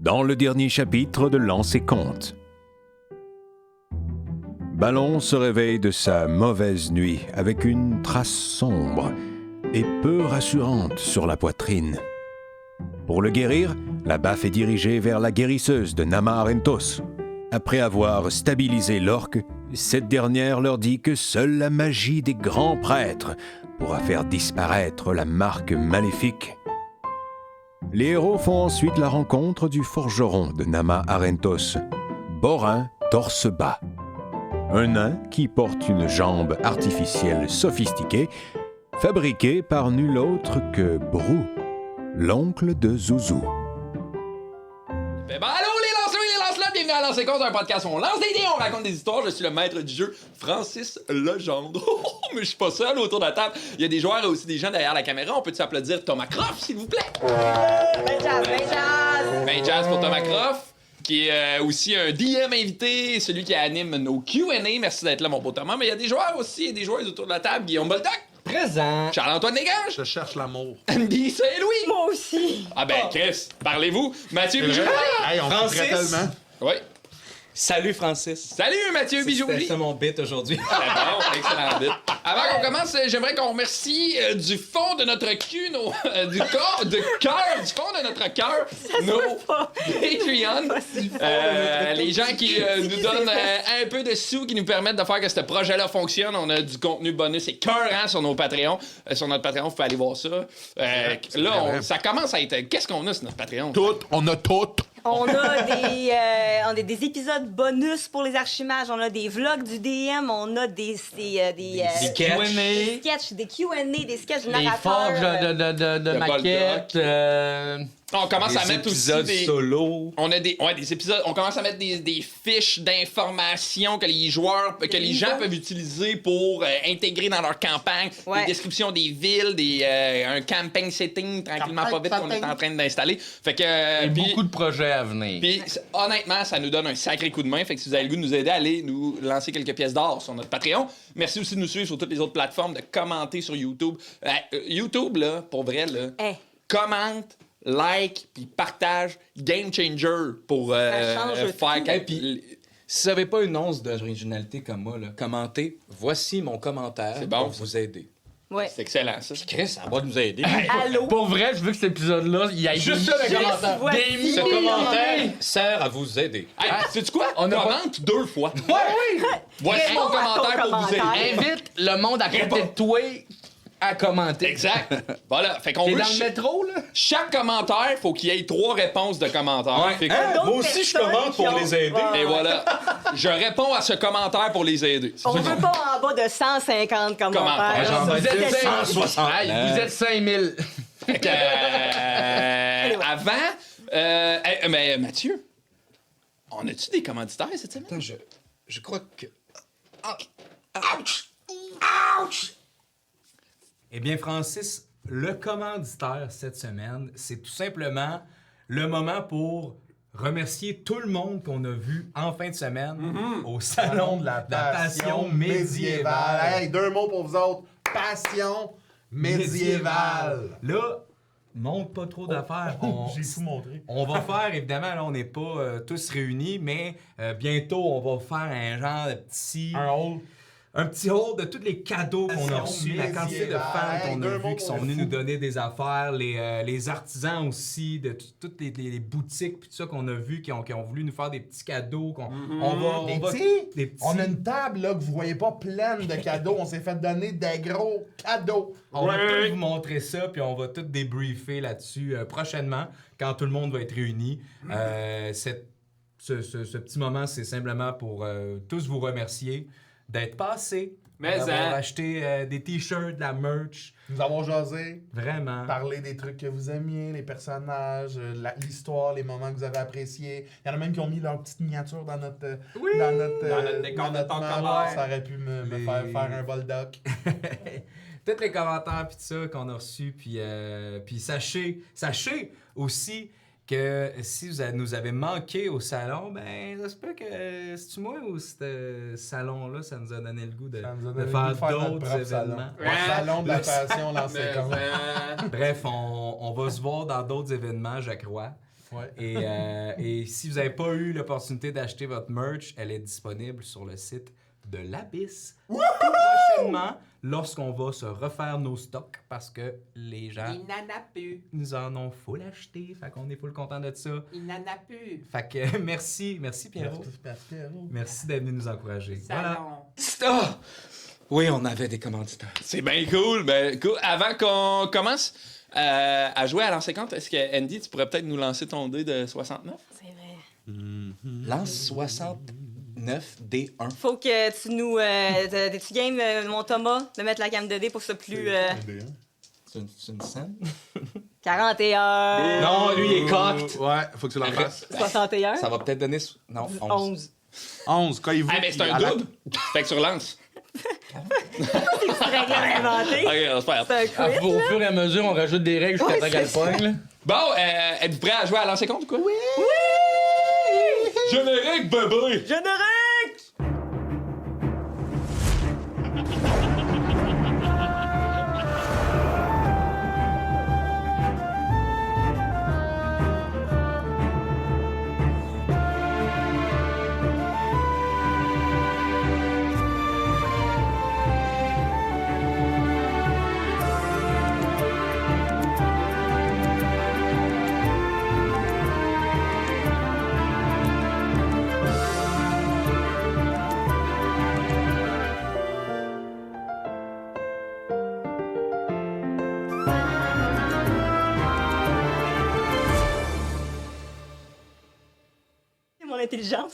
dans le dernier chapitre de Lancer Compte. Ballon se réveille de sa mauvaise nuit avec une trace sombre et peu rassurante sur la poitrine. Pour le guérir, la baffe est dirigée vers la guérisseuse de Nama Arentos. Après avoir stabilisé l'orque, cette dernière leur dit que seule la magie des grands prêtres pourra faire disparaître la marque maléfique. Les héros font ensuite la rencontre du forgeron de Nama Arentos, Borin torse bas. Un nain qui porte une jambe artificielle sophistiquée, fabriquée par nul autre que Brou, l'oncle de Zouzou. Ben allô les lanceurs et les lanceleurs, bienvenue à Lancer Compte, un podcast où on lance des idées, on raconte des histoires. Je suis le maître du jeu, Francis Legendre. Mais je suis pas seul autour de la table. Il y a des joueurs et aussi des gens derrière la caméra. On peut-tu applaudir Thomas Croft, s'il vous plaît? Ben jazz! Ben jazz pour Thomas Croft, qui est aussi un DM invité, celui qui anime nos Q&A. Merci d'être là, mon beau Thomas. Mais il y a des joueurs aussi et des joueuses autour de la table. Guillaume Boldoc. Présent. Charles-Antoine Desganges. Je cherche l'amour. Andy Saint-Louis. Moi aussi! Ah ben, Chris, parlez-vous. Mathieu Bijouli. Hey, on Francis. couperait tellement. Oui. Salut Francis. Salut Mathieu Bijouli. C'était ça mon bit aujourd'hui. Très bon, excellent bit. Avant qu'on commence, j'aimerais qu'on remercie du fond de notre cul, du cœur, du fond de notre cœur, nos Patreon. Les gens qui nous donnent un peu de sous, qui nous permettent de faire que ce projet-là fonctionne. On a du contenu bonus et cœur sur nos Patreons. Sur notre Patreon, vous pouvez aller voir ça. Ça commence à être... Qu'est-ce qu'on a sur notre Patreon? On a tout. On a des épisodes bonus pour les archimages, on a des vlogs du DM, on a des sketchs. des sketchs, des Q&A, des sketchs du Les narrateur. forges de maquettes. On commence à mettre aussi des... solo. On a des épisodes. On commence à mettre des fiches d'informations que les joueurs, que les gens peuvent utiliser pour intégrer dans leur campagne. Ouais. Des descriptions des villes, un campaign setting tranquillement pas vite qu'on est en train d'installer. Fait que Et puis- beaucoup de projets à venir. puis, honnêtement, ça nous donne un sacré coup de main. Fait que si vous avez le goût de nous aider, allez nous lancer quelques pièces d'or sur notre Patreon. Merci aussi de nous suivre sur toutes les autres plateformes, de commenter sur YouTube. YouTube, là, pour vrai, là, Hey. commente, like, puis partage. Game changer pour change faire... tout. Et puis, si vous n'avez pas une once d'originalité comme moi, là, commentez. Voici mon commentaire C'est bon, pour ça. vous aider. Ouais. C'est excellent, ça. Chris, ça va nous aider. Allô? Pour vrai, je veux que cet épisode-là, il y ait juste ça, les commentaires. voici. Ce commentaire sert à vous aider. Hey, sais-tu quoi? On a Commente 2 fois. Oui! Voici mon Réponds à ton commentaire pour vous aider. commentaire. Invite le monde à côté de toi à commenter. Exact. Voilà. Fait qu'on T'es veut... dans le métro, là? Chaque commentaire, faut qu'il y ait 3 réponses de commentaires. Fait que- D'autres Moi aussi, je personnes commente pour qui ont- les aider. Ouais. Et voilà. Je réponds à ce commentaire pour les aider. On veut pas en bas de 150 commentaires. Commentaires. là. J'en Vous vais dire êtes- 160. Vous êtes 5000. Fait que, avant, mais Mathieu, on a-tu des commanditaires cette semaine? Attends, je crois que... Eh bien, Francis, le commanditaire cette semaine, c'est tout simplement le moment pour remercier tout le monde qu'on a vu en fin de semaine au Salon de la Passion médiévale. Hey, 2 mots pour vous autres. Passion médiévale. Là, montre pas trop d'affaires. J'ai tout montré. On va faire, évidemment, là, on n'est pas tous réunis, mais bientôt, on va faire un genre de petit... Un petit haul de tous les cadeaux qu'on a reçus, la quantité de fans qu'on a vus qui sont venus nous donner des affaires, les artisans aussi, de toutes les boutiques puis tout ça qu'on a vu, qui ont voulu nous faire des petits cadeaux. On va des petits... On a une table là que vous voyez pas pleine de cadeaux. On s'est fait donner des gros cadeaux. On va tout vous montrer ça, puis on va tout débriefer là-dessus prochainement, quand tout le monde va être réuni. Ce petit moment, c'est simplement pour tous vous remercier d'être passés, Mais d'avoir hein. acheté des t-shirts, de la merch. Nous avons jasé, Vraiment. parlé des trucs que vous aimiez, les personnages, l'histoire, les moments que vous avez appréciés. Il y en a même qui ont mis leur petite miniature dans notre Dans notre décor de ton map. commentaire. Ça aurait pu me faire un boldoc. Tous les commentaires puis tout ça qu'on a reçus, puis sachez aussi que si nous avez manqué au salon, ben ça se peut que c'est-tu moi ou ce salon-là, ça nous a donné le goût de Ça nous a faire donné le goût de faire notre d'autres propre salon. événements. Le salon de la passion lancé comme. Bref, on va se voir dans d'autres événements, je crois. Ouais. Et si vous n'avez pas eu l'opportunité d'acheter votre merch, elle est disponible sur le site de l'Abysse. Tout prochainement, lorsqu'on va se refaire nos stocks, parce que les gens Il n'en a plus. nous en ont full acheté. Fait qu'on est full content de ça. Il n'en a plus. Fait que merci Pierrot. Merci d'être venu nous encourager. Voilà. Salon. Ah! Oui, on avait des commanditaires. C'est bien cool. Ben, cool. Avant qu'on commence à jouer à lancer compte, est-ce que Andy, tu pourrais peut-être nous lancer ton dé de 69? C'est vrai. Lance 69 D1. Faut que tu nous... tu game, mon Thomas, de mettre la gamme de dés pour que ce soit plus... C'est une scène? 41. Non, lui, il est cocked. Ouais, faut que tu l'en fasses. 61. Ça va peut-être donner... Non, 11. 11. 11, quand il vous. Ah, mais c'est un double. Fait que tu relances. C'est très bien inventé. Ok, on se perd. C'est un quiz. Au fur et à mesure, on rajoute des règles jusqu'à temps qu'elle pogne. là. Bon, êtes-vous prêts à jouer à lancer compte ou quoi? Oui! Générique, bébé! Générique! C'est mon intelligence.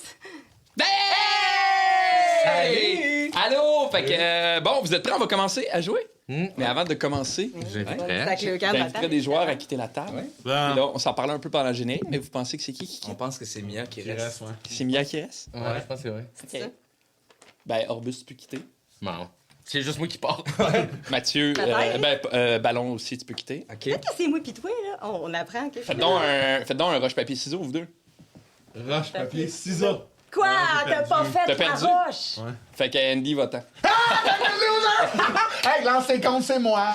Hey! Allô! Fait que, bon, vous êtes prêts? On va commencer à jouer? Mais avant de commencer, j'inviterai des joueurs à quitter la table. Et là, on s'en parlait un peu pendant le générique, mais vous pensez que c'est qui? On pense que c'est Mia qui reste. Ouais. C'est Mia qui reste? Ouais, je pense que c'est vrai. C'est ça? Ben, Orbus, tu peux quitter. Non. C'est juste moi qui pars. Mathieu, Pareil? Ballon aussi, tu peux quitter. OK. Peut-être que c'est moi pis toi, là. On apprend que... Faites donc un roche-papier-ciseaux, vous deux. Roche, papier, ciseaux. Quoi? T'as pas fait T'as la perdu? roche? Fait que Andy va-t'en. Hey, lancer compte, c'est moi.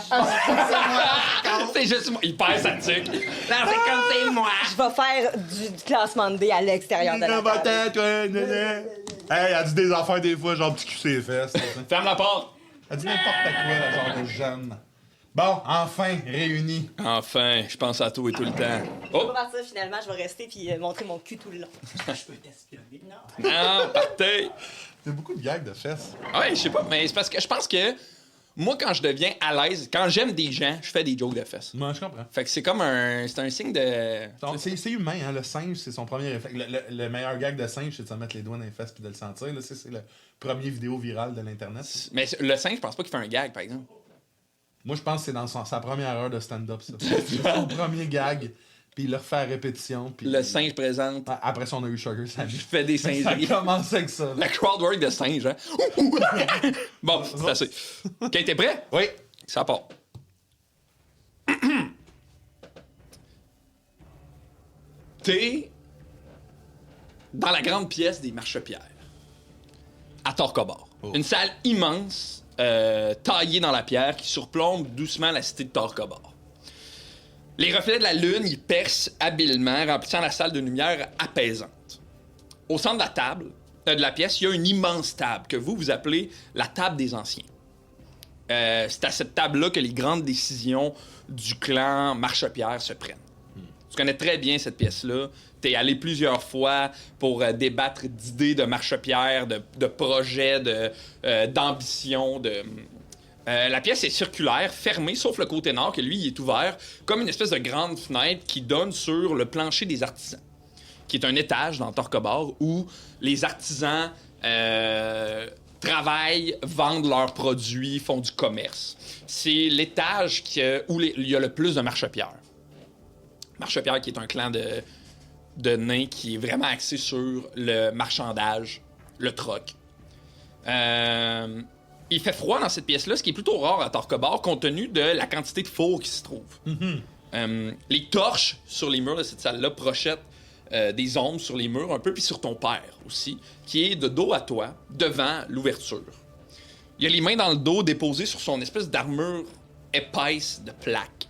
C'est juste moi. Il perd sa tuque. Non, c'est comme c'est moi. Je vais faire du classement de dés à l'extérieur de la table. Hey, elle dit des affaires des fois, genre petit cul ses fesses. Ferme la porte. Elle dit n'importe quoi, la genre de jeune. Bon, enfin, réunis. Enfin, je pense à tout et tout le temps. Je vais Oh! pas partir finalement, je vais rester puis montrer mon cul tout le long. Je peux t'espionner. Non. Non, partez! C'est beaucoup de gags de fesses. Ouais, je sais pas, mais c'est parce que je pense que moi, quand je deviens à l'aise, quand j'aime des gens, je fais des jokes de fesses. Moi, je comprends. Fait que c'est comme c'est un signe de... C'est humain, hein. Le singe, c'est son premier réflexe. Le meilleur gag de singe, c'est de se mettre les doigts dans les fesses puis de le sentir. Là, c'est le premier vidéo virale de l'Internet. Mais le singe, je pense pas qu'il fait un gag, par exemple. Moi, je pense que c'est dans sa première heure de stand-up, ça. C'est son premier gag, puis il le refait à répétition. Puis Le singe présente. Après ça, on a eu Sugar Sammy. Je fais des Ça singeries. commence avec ça. La crowdwork de singe, hein? Bon, c'est assez. OK, t'es prêt? Oui. Ça part. T'es dans la grande pièce des marchepières, à Torcobor. Oh. Une salle immense, taillée dans la pierre, qui surplombe doucement la cité de Torcobor. Les reflets de la lune y percent habilement, remplissant la salle de lumière apaisante. Au centre de la table, de la pièce, il y a une immense table que vous appelez la table des anciens. C'est à cette table-là que les grandes décisions du clan Marchepierre se prennent. Tu connais très bien cette pièce-là. T'es allé plusieurs fois pour débattre d'idées de Marchepierre, de projets, d'ambitions. La pièce est circulaire, fermée, sauf le côté nord, que lui, il est ouvert, comme une espèce de grande fenêtre qui donne sur le plancher des artisans, qui est un étage dans Torcobor où les artisans travaillent, vendent leurs produits, font du commerce. C'est l'étage où il y a le plus de marchepières. Marchepierre, qui est un clan de nains qui est vraiment axé sur le marchandage, le troc. Il fait froid dans cette pièce-là, ce qui est plutôt rare à Torcobor, compte tenu de la quantité de fours qui se trouvent. Les torches sur les murs de cette salle-là prochettent des ombres sur les murs un peu, puis sur ton père aussi, qui est de dos à toi, devant l'ouverture. Il a les mains dans le dos, déposées sur son espèce d'armure épaisse de plaques.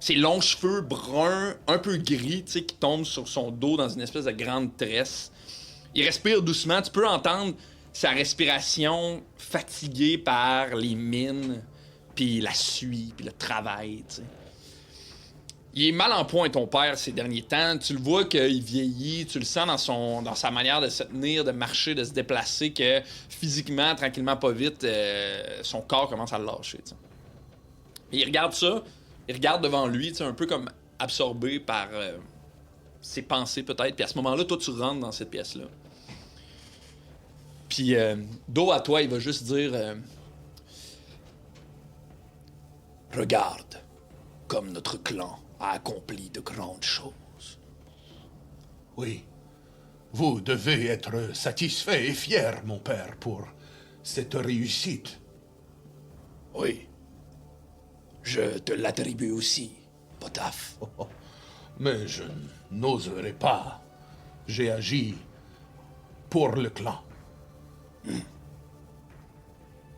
ses longs cheveux bruns, un peu gris, tu sais, qui tombent sur son dos dans une espèce de grande tresse. Il respire doucement. Tu peux entendre sa respiration fatiguée par les mines, puis la suie, puis le travail, tu sais. Il est mal en point, ton père, ces derniers temps. Tu le vois qu'il vieillit, tu le sens dans sa manière de se tenir, de marcher, de se déplacer, que physiquement, tranquillement, pas vite, son corps commence à le lâcher, tu sais. Et il regarde ça, il regarde devant lui, tu sais, un peu comme absorbé par ses pensées, peut-être. Puis à ce moment-là, toi, tu rentres dans cette pièce-là. Puis, dos à toi, il va juste dire regarde comme notre clan a accompli de grandes choses. Oui. Vous devez être satisfait et fier, mon père, pour cette réussite. Oui. Je te l'attribue aussi, Potaf. Mais je n'oserais pas. J'ai agi pour le clan.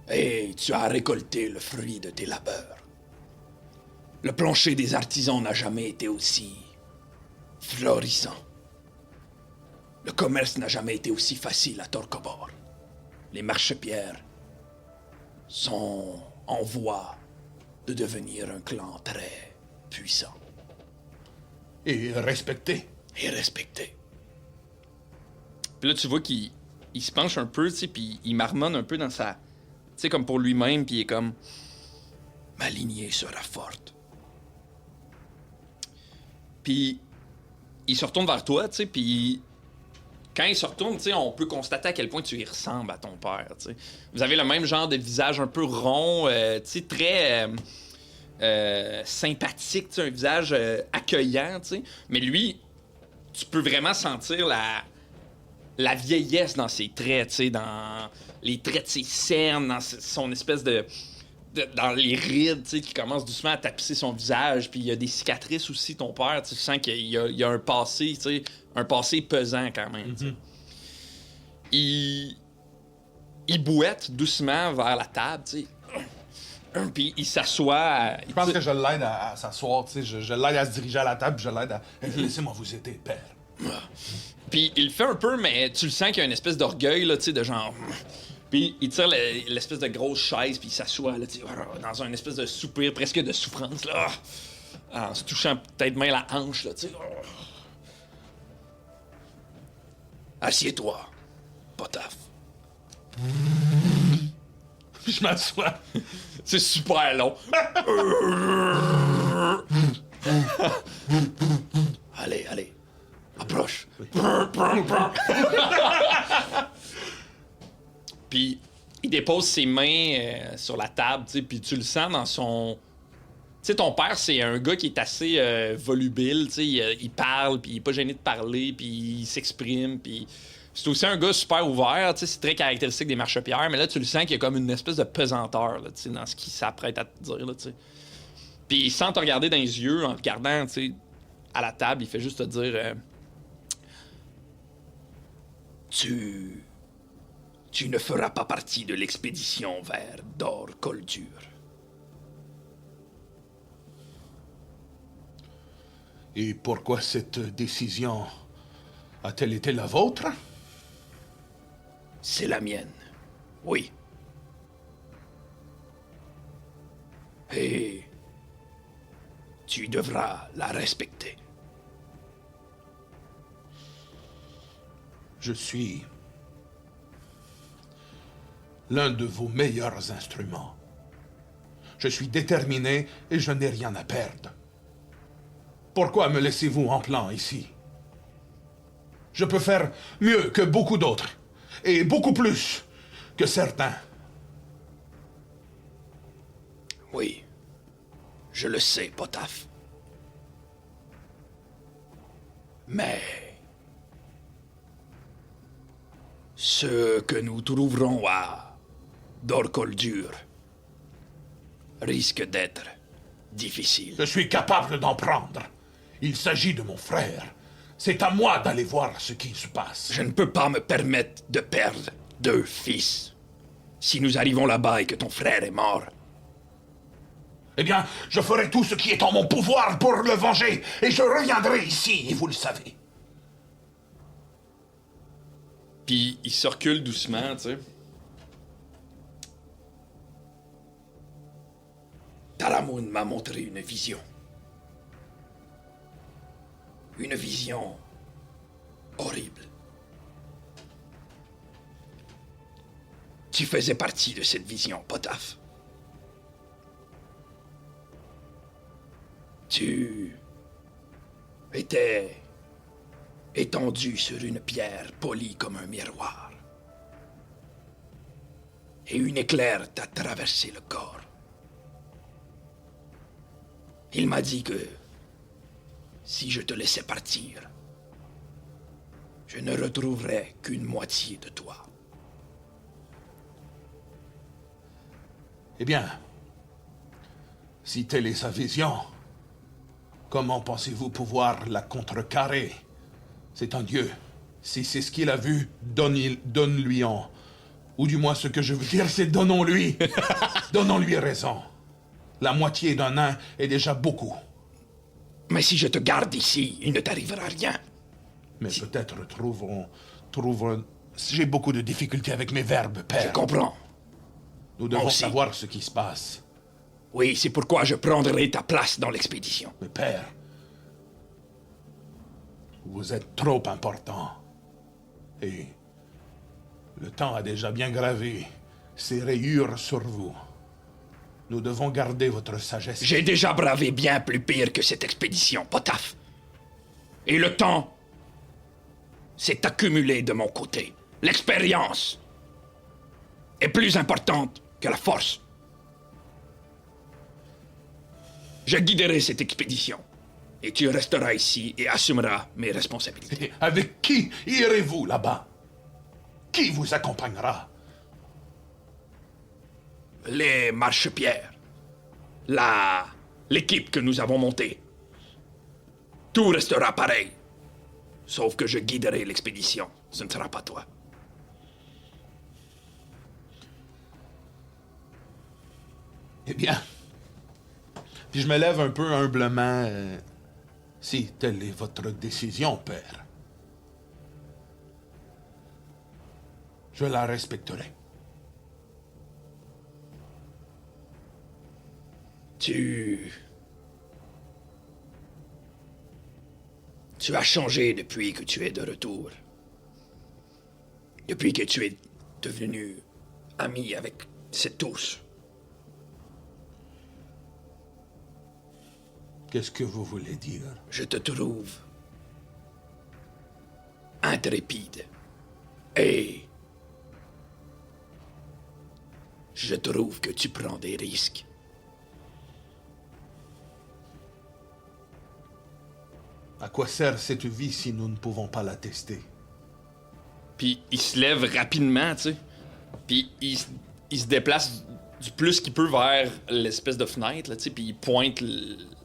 Et tu as récolté le fruit de tes labeurs. Le plancher des artisans n'a jamais été aussi florissant. Le commerce n'a jamais été aussi facile à Torkobor. Les marchepières sont en voie de devenir un clan très puissant. Et respecté. Et respecté. Puis là, tu vois qu'il se penche un peu, tu sais, puis il marmonne un peu dans sa... Tu sais, comme pour lui-même, puis il est comme... Ma lignée sera forte. Puis il se retourne vers toi, tu sais, puis quand il se retourne, tu sais, on peut constater à quel point tu y ressembles à ton père, tu sais. Vous avez le même genre de visage un peu rond, tu sais, très sympathique, tu sais, un visage accueillant, tu sais. Mais lui, tu peux vraiment sentir la vieillesse dans ses traits, tu sais, dans les traits de ses cernes, dans son espèce dans les rides, tu sais, qui commencent doucement à tapisser son visage, puis il y a des cicatrices aussi, ton père, tu sens qu'il y a un passé, tu sais, un passé pesant quand même. Tu sais. Il bouette doucement vers la table, tu sais, puis il s'assoit. Je pense que je l'aide à s'asseoir, tu sais, je l'aide à se diriger à la table, puis je l'aide à... Laissez-moi vous aider, père. Puis il le fait un peu, mais tu le sens qu'il y a une espèce d'orgueil, là, tu sais, de genre... Puis il tire l'espèce de grosse chaise, puis il s'assoit là, dans un espèce de soupir, presque de souffrance, là, en se touchant peut-être même la hanche, là, tu sais. Assieds-toi, Potaf. Je m'assois. C'est super long. Allez, approche. Puis il dépose ses mains sur la table, tu sais, puis tu le sens dans son... Tu sais, ton père, c'est un gars qui est assez volubile, tu sais, il parle, puis il est pas gêné de parler, puis il s'exprime, puis... C'est aussi un gars super ouvert, tu sais, c'est très caractéristique des marchepières, mais là, tu le sens qu'il y a comme une espèce de pesanteur, là, tu sais, dans ce qu'il s'apprête à te dire, là, tu sais. Puis sans te regarder dans les yeux, en regardant, tu sais, à la table, il fait juste te dire... Tu ne feras pas partie de l'expédition vers Dor-Koldur. Et pourquoi cette décision a-t-elle été la vôtre? C'est la mienne, oui. Et tu devras la respecter. Je suis l'un de vos meilleurs instruments. Je suis déterminé et je n'ai rien à perdre. Pourquoi me laissez-vous en plan ici? Je peux faire mieux que beaucoup d'autres, et beaucoup plus que certains. Oui, je le sais, Potaf. Mais... ce que nous trouverons à Dor-Koldur risque d'être difficile. Je suis capable d'en prendre. Il s'agit de mon frère. C'est à moi d'aller voir ce qui se passe. Je ne peux pas me permettre de perdre 2 fils. Si nous arrivons là-bas et que ton frère est mort... Eh bien, je ferai tout ce qui est en mon pouvoir pour le venger, et je reviendrai ici, et vous le savez. Puis il se recule doucement, tu sais. Taramun m'a montré une vision. Une vision horrible. Tu faisais partie de cette vision, Potaf. Tu étais étendu sur une pierre polie comme un miroir. Et une éclair t'a traversé le corps. Il m'a dit que si je te laissais partir, je ne retrouverais qu'une moitié de toi. Eh bien, si telle est sa vision, comment pensez-vous pouvoir la contrecarrer? C'est un dieu. Si c'est ce qu'il a vu, donne-lui en... Ou du moins, ce que je veux dire, c'est donnons-lui. Donnons-lui raison. La moitié d'un nain est déjà beaucoup. Mais si je te garde ici, il ne t'arrivera rien. Mais peut-être trouverons... J'ai beaucoup de difficultés avec mes verbes, père. Je comprends. Nous devons aussi. savoir ce qui se passe. Oui, c'est pourquoi je prendrai ta place dans l'expédition. Mais père, vous êtes trop important. Et le temps a déjà bien gravé ses rayures sur vous. Nous devons garder votre sagesse. J'ai déjà bravé bien plus pire que cette expédition, Potaf. Et le temps s'est accumulé de mon côté. L'expérience est plus importante que la force. Je guiderai cette expédition. Et tu resteras ici et assumeras mes responsabilités. Et avec qui irez-vous là-bas? Qui vous accompagnera? Les marchepières. L'équipe que nous avons montée. Tout restera pareil. Sauf que je guiderai l'expédition. Ce ne sera pas toi. Eh bien... Puis je me lève un peu humblement. Si telle est votre décision, père, je la respecterai. Tu as changé depuis que tu es de retour. Depuis que tu es devenu ami avec cet ours. Qu'est-ce que vous voulez dire? Je te trouve intrépide. Et je trouve que tu prends des risques. À quoi sert cette vie si nous ne pouvons pas la tester? Puis il se lève rapidement, tu sais. Puis il se déplace du plus qu'il peut vers l'espèce de fenêtre, là, tu sais. Puis il pointe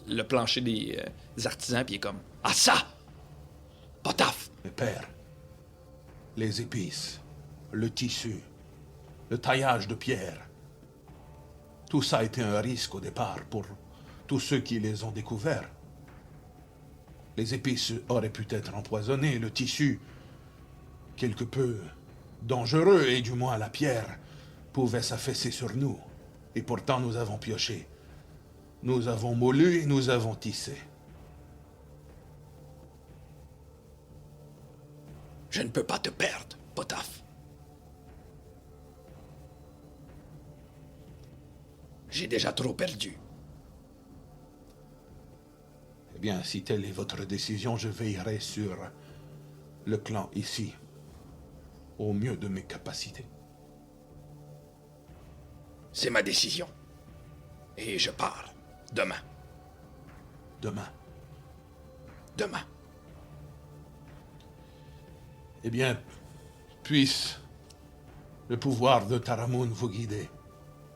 le plancher des artisans, puis il est comme « Ah, ça! Potaf! » Mais père, les épices, le tissu, le taillage de pierre, tout ça a été un risque au départ pour tous ceux qui les ont découverts. Les épices auraient pu être empoisonnées, le tissu, quelque peu dangereux, et du moins la pierre pouvait s'affaisser sur nous. Et pourtant nous avons pioché. Nous avons moulu et nous avons tissé. Je ne peux pas te perdre, Potaf. J'ai déjà trop perdu. Eh bien, si telle est votre décision, je veillerai sur le clan ici, au mieux de mes capacités. C'est ma décision. Et je pars. Demain. Demain. Demain. Eh bien, puisse le pouvoir de Taramun vous guider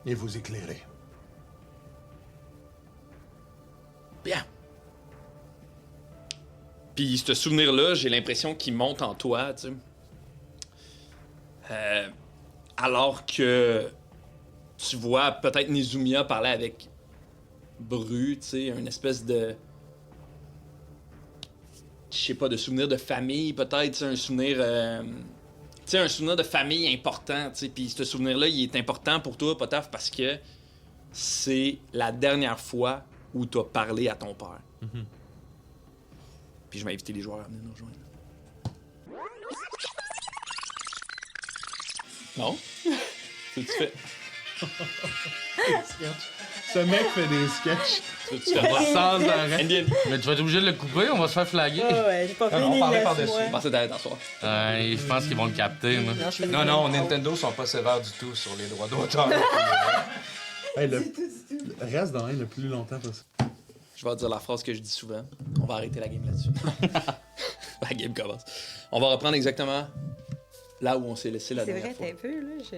et vous éclairer. Bien. Puis ce souvenir-là, j'ai l'impression qu'il monte en toi, tu sais. Alors que tu vois peut-être Nizumiya parler avec Bru, tu sais, une espèce de... Je sais pas, de souvenir de famille, peut-être, tu sais, un souvenir... tu sais, un souvenir de famille important, tu sais, puis ce souvenir-là, il est important pour toi, Potaf, parce que c'est la dernière fois où tu as parlé à ton père. Puis je vais inviter les joueurs à venir nous rejoindre. Non? C'est tu fais. Ce mec fait des sketchs. Tu fais pas. Sans arrêt. Indian. Mais tu vas être obligé de le couper, on va se faire flaguer. ouais, j'ai pas on parlait par-dessus. Je pensais d'aller t'asseoir. Je pense qu'ils vont le capter, moi. Non, Nintendo sont pas sévères du tout sur les droits d'auteur. Hey, reste dans le plus longtemps possible. Je vais dire la phrase que je dis souvent. On va arrêter la game là-dessus. La game commence. On va reprendre exactement là où on s'est laissé la C'est dernière vrai, fois. t'es un peu, là. Je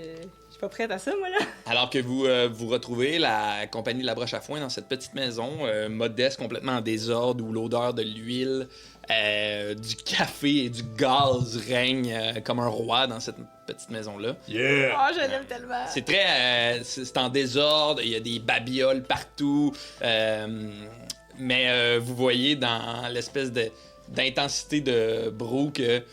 suis pas prête à ça, moi, là. Alors que vous vous retrouvez la compagnie de la broche à foin dans cette petite maison modeste, complètement en désordre, où l'odeur de l'huile, du café et du gaz règne comme un roi dans cette petite maison-là. Yeah! Oh, je l'aime tellement. C'est très... c'est en désordre, il y a des babioles partout, mais vous voyez dans l'espèce d'intensité de Brou que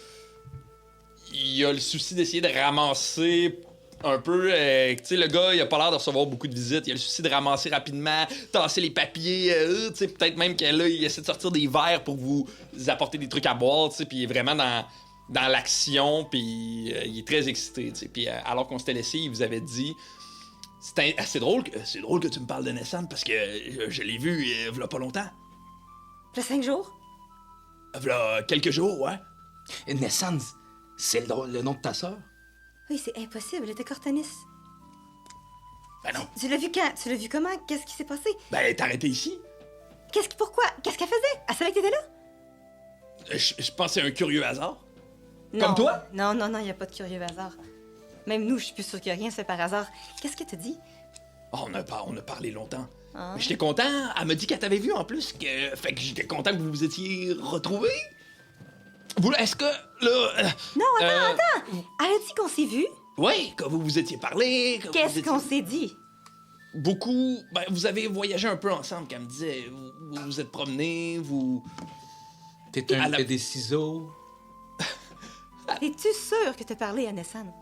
il y a le souci d'essayer de ramasser un peu... tu sais, le gars, il a pas l'air de recevoir beaucoup de visites. Il a le souci de ramasser rapidement, tasser les papiers. Tu sais, peut-être même que là, il essaie de sortir des verres pour vous apporter des trucs à boire, tu sais, puis il est vraiment dans l'action, puis il est très excité, tu sais. Puis alors qu'on s'était laissé, il vous avait dit... C'est drôle que tu me parles de Nessan, parce que je l'ai vu il y a pas longtemps. Il y a 5 jours? Il y a quelques jours, ouais. Nessan, c'est le nom de ta sœur? Oui, c'est impossible, elle était Cortanis. Ben non. Tu l'as vu quand? Tu l'as vu comment? Qu'est-ce qui s'est passé? Ben, t'es arrêté ici. Pourquoi? Qu'est-ce qu'elle faisait? Elle savait que t'étais là? Je pense que c'est un curieux hasard. Non. Comme toi? Non, il n'y a pas de curieux hasard. Même nous, je suis plus sûre que rien se fait par hasard. Qu'est-ce qu'elle t'a dit? Oh, on a parlé longtemps. Ah. Mais j'étais content. Elle m'a dit qu'elle t'avait vu en plus. Fait que j'étais content que vous vous étiez retrouvés. Est-ce que, là... Non, attends! Elle a dit qu'on s'est vus? Oui, que vous vous étiez parlé. Qu'est-ce qu'on s'est dit? Beaucoup... Ben, vous avez voyagé un peu ensemble, qu'elle me disait. Vous vous êtes promenés, vous... T'as des ciseaux? Es-tu sûr que t'as parlé à Nessan?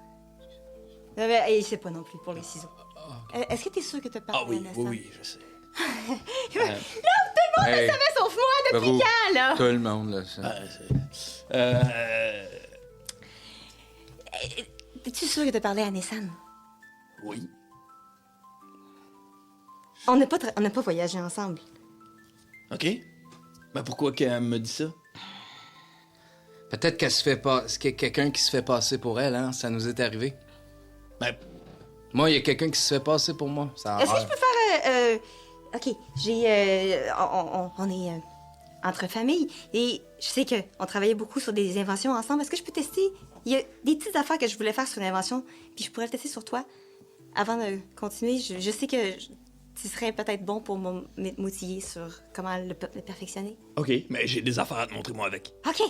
Il sait pas non plus pour les ciseaux. Est-ce que t'es sûr que t'as parlé Ah oui, à Nessan? oui, je sais. Hey, Mais sauf moi, depuis Brou, quand, là? tout le monde, là, ça. Es-tu sûr que t'as parlé à Nessan? Oui. On n'a pas voyagé ensemble. OK. Ben, pourquoi qu'elle me dit ça? Peut-être qu'elle se fait pas... qu'il y a quelqu'un qui se fait passer pour elle, hein? Ça nous est arrivé. Ben, Moi, il y a quelqu'un qui se fait passer pour moi. Ça a Est-ce que je l'air. peux faire... OK, on est entre familles et je sais qu'on travaillait beaucoup sur des inventions ensemble. Est-ce que je peux tester? Il y a des petites affaires que je voulais faire sur l'invention, puis je pourrais le tester sur toi. Avant de continuer, je sais que tu serais peut-être bon pour m'outiller sur comment le perfectionner. OK, mais j'ai des affaires à te montrer, moi, avec. OK!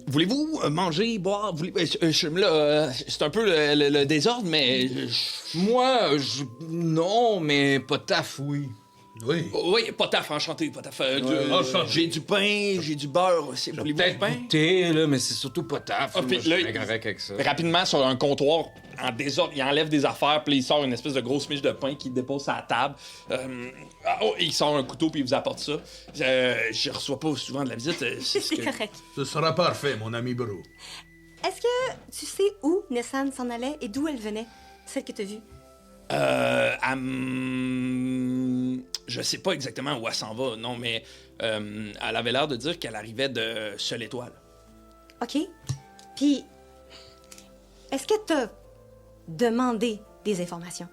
Voulez-vous manger, boire? C'est un peu le désordre, mais... Moi, non, mais Potaf, oui. Oui. Oui, Potaf, enchanté, Potaf. enchanté. J'ai du pain, j'ai du beurre aussi. Voulez-vous du Peut-être pain? goûter, là, mais c'est surtout Potaf. Ah, Moi, puis je là, suis bien correct avec ça. Rapidement, sur un comptoir, en désordre, il enlève des affaires, puis il sort une espèce de grosse miche de pain qu'il dépose à la table. Il sort un couteau, puis il vous apporte ça. Je reçois pas souvent de la visite. C'est ce C'est que... correct. Ce sera parfait, mon ami Brou. Est-ce que tu sais où Nessan s'en allait et d'où elle venait? Celle que t'as vue? Je sais pas exactement où elle s'en va, non, mais elle avait l'air de dire qu'elle arrivait de Seule Étoile. OK. Puis, est-ce que t'as demandé des informations?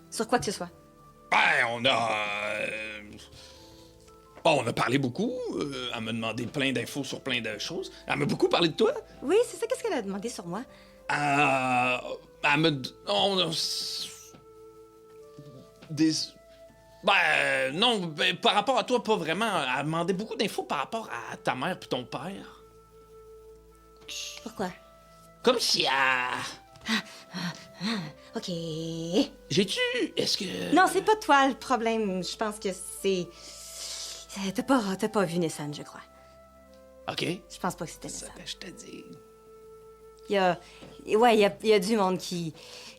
Sur quoi que ce soit? Ben, on a parlé beaucoup. Elle m'a demandé plein d'infos sur plein de choses. Elle m'a beaucoup parlé de toi. Oui, c'est ça. Qu'est-ce qu'elle a demandé sur moi? Elle me... non, par rapport à toi, pas vraiment. Elle m'a demandé beaucoup d'infos par rapport à ta mère puis ton père. Pourquoi? Comme si OK. J'ai-tu... Est-ce que... Non, c'est pas toi le problème. Je pense que c'est... T'as pas vu Nissan, je crois. OK. Je pense pas que c'était Ça Nissan. que je te dis. Il y a du monde qui